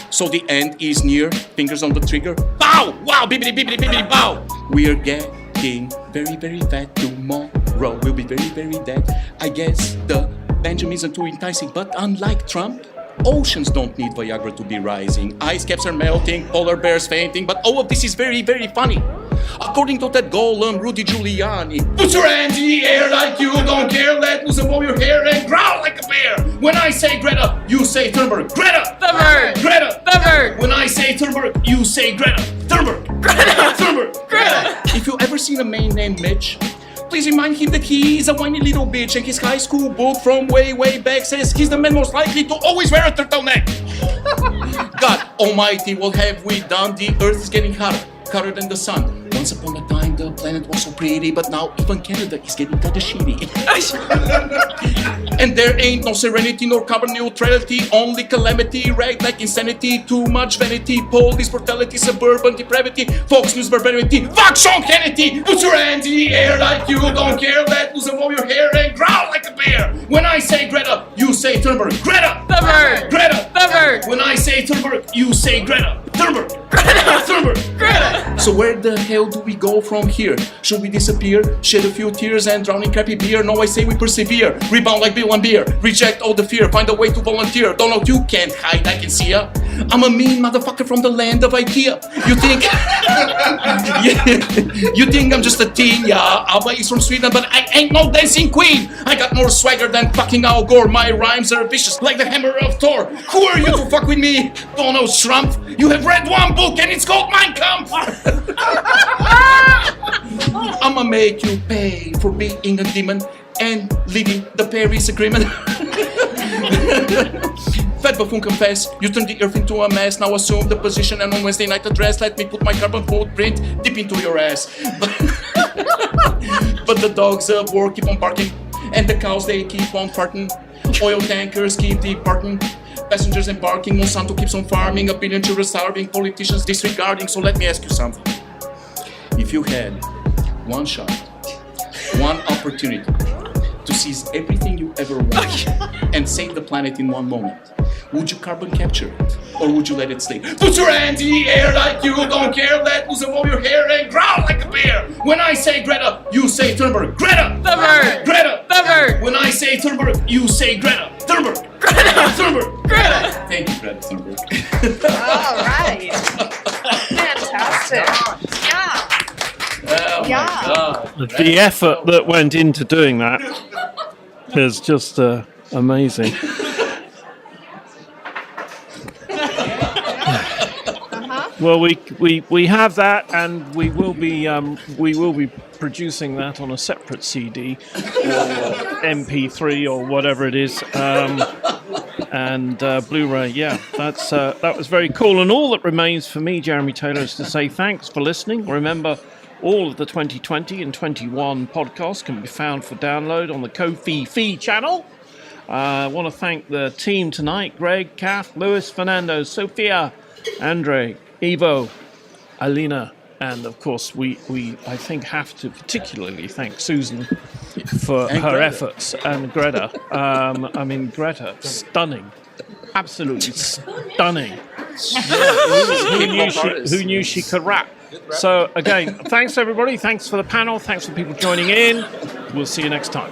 So the end is near, fingers on the trigger. Bow! Wow! Bibbidi bibbidi bibbidi bow! We're getting very, very fat tomorrow. We'll be very, very dead. I guess the Benjamins are too enticing, but unlike Trump, oceans don't need Viagra to be rising. Ice caps are melting, polar bears fainting, but all of this is very, very funny. According to that golem, Rudy Giuliani. Put your hands in the air like you don't care. Let loose all your hair and growl like a bear. When I say Greta, you say Thunberg. Greta! Thunberg! Greta! Thunberg! When I say Thunberg, you say Greta. Thunberg! Greta! Thunberg! Greta! If you ever seen a man named Mitch, please remind him that he's a whiny little bitch, and his high school book from way, way back says he's the man most likely to always wear a turtleneck. God almighty, what have we done? The earth is getting hotter than the sun. Once upon a time, the planet was so pretty, but now even Canada is getting kinda shitty. And there ain't no serenity nor carbon neutrality, only calamity, right like insanity, too much vanity, police brutality, suburban depravity, Fox News barbarity, fuck Sean Kennedy! Put your hands in the air like you don't care, let loose all your hair and growl like a bear! When I say Greta, you say Thunberg. Greta! Thunberg! Greta! Thunberg! When I say Thunberg, you say Greta. Thunberg! Greta! Thunberg! Greta! So where the hell do we go from here? Should we disappear, shed a few tears and drown in crappy beer? No, I say we persevere, rebound like Bill and Beer, reject all the fear, find a way to volunteer. Don't know, you can't hide, I can see ya. I'm a mean motherfucker from the land of IKEA. You think you think I'm just a teen? Yeah, Alba is from Sweden, but I ain't no dancing queen. I got more swagger than fucking Al Gore. My rhymes are vicious like the hammer of Thor. Who are you to fuck with me? Donald Trump. You have read one book and it's called Mein Kampf. I'ma make you pay for being a demon and leaving the Paris Agreement. Fat buffoon confess, you turned the earth into a mess. Now assume the position and on Wednesday night address. Let me put my carbon footprint deep into your ass. But the dogs of war keep on barking, and the cows they keep on farting. Oil tankers keep departing, passengers embarking. Monsanto keeps on farming, a billion children starving, politicians disregarding. So let me ask you something. If you had one shot, one opportunity to seize everything you ever want and save the planet in one moment, would you carbon capture it or would you let it sleep? Put your hands in the air like you don't care, let loose all your hair and growl like a bear. When I say Greta, you say Thunberg. Greta! Thunberg! Greta! Thunberg! When I say Thunberg, you say Greta. Thunberg! Greta! Thunberg! Greta! Thank you, Greta Thunberg. All right. Fantastic. Yeah. Oh my God. The effort that went into doing that is just amazing. Well, we have that, and we will be producing that on a separate CD or MP3 or whatever it is, and Blu-ray. Yeah, that was very cool. And all that remains for me, Jeremy Taylor, is to say thanks for listening. Remember, all of the 2020 and 21 podcasts can be found for download on the Ko-fi channel. I want to thank the team tonight: Greg, Kath, Lewis, Fernando, Sofia, Andrei, Ivo, Alena, and of course we I think have to particularly thank Susan for her Greta. efforts, and Greta. I mean, Greta, stunning, absolutely stunning. Who knew she could rap? So again, thanks everybody. Thanks for the panel. Thanks for people joining in. We'll see you next time.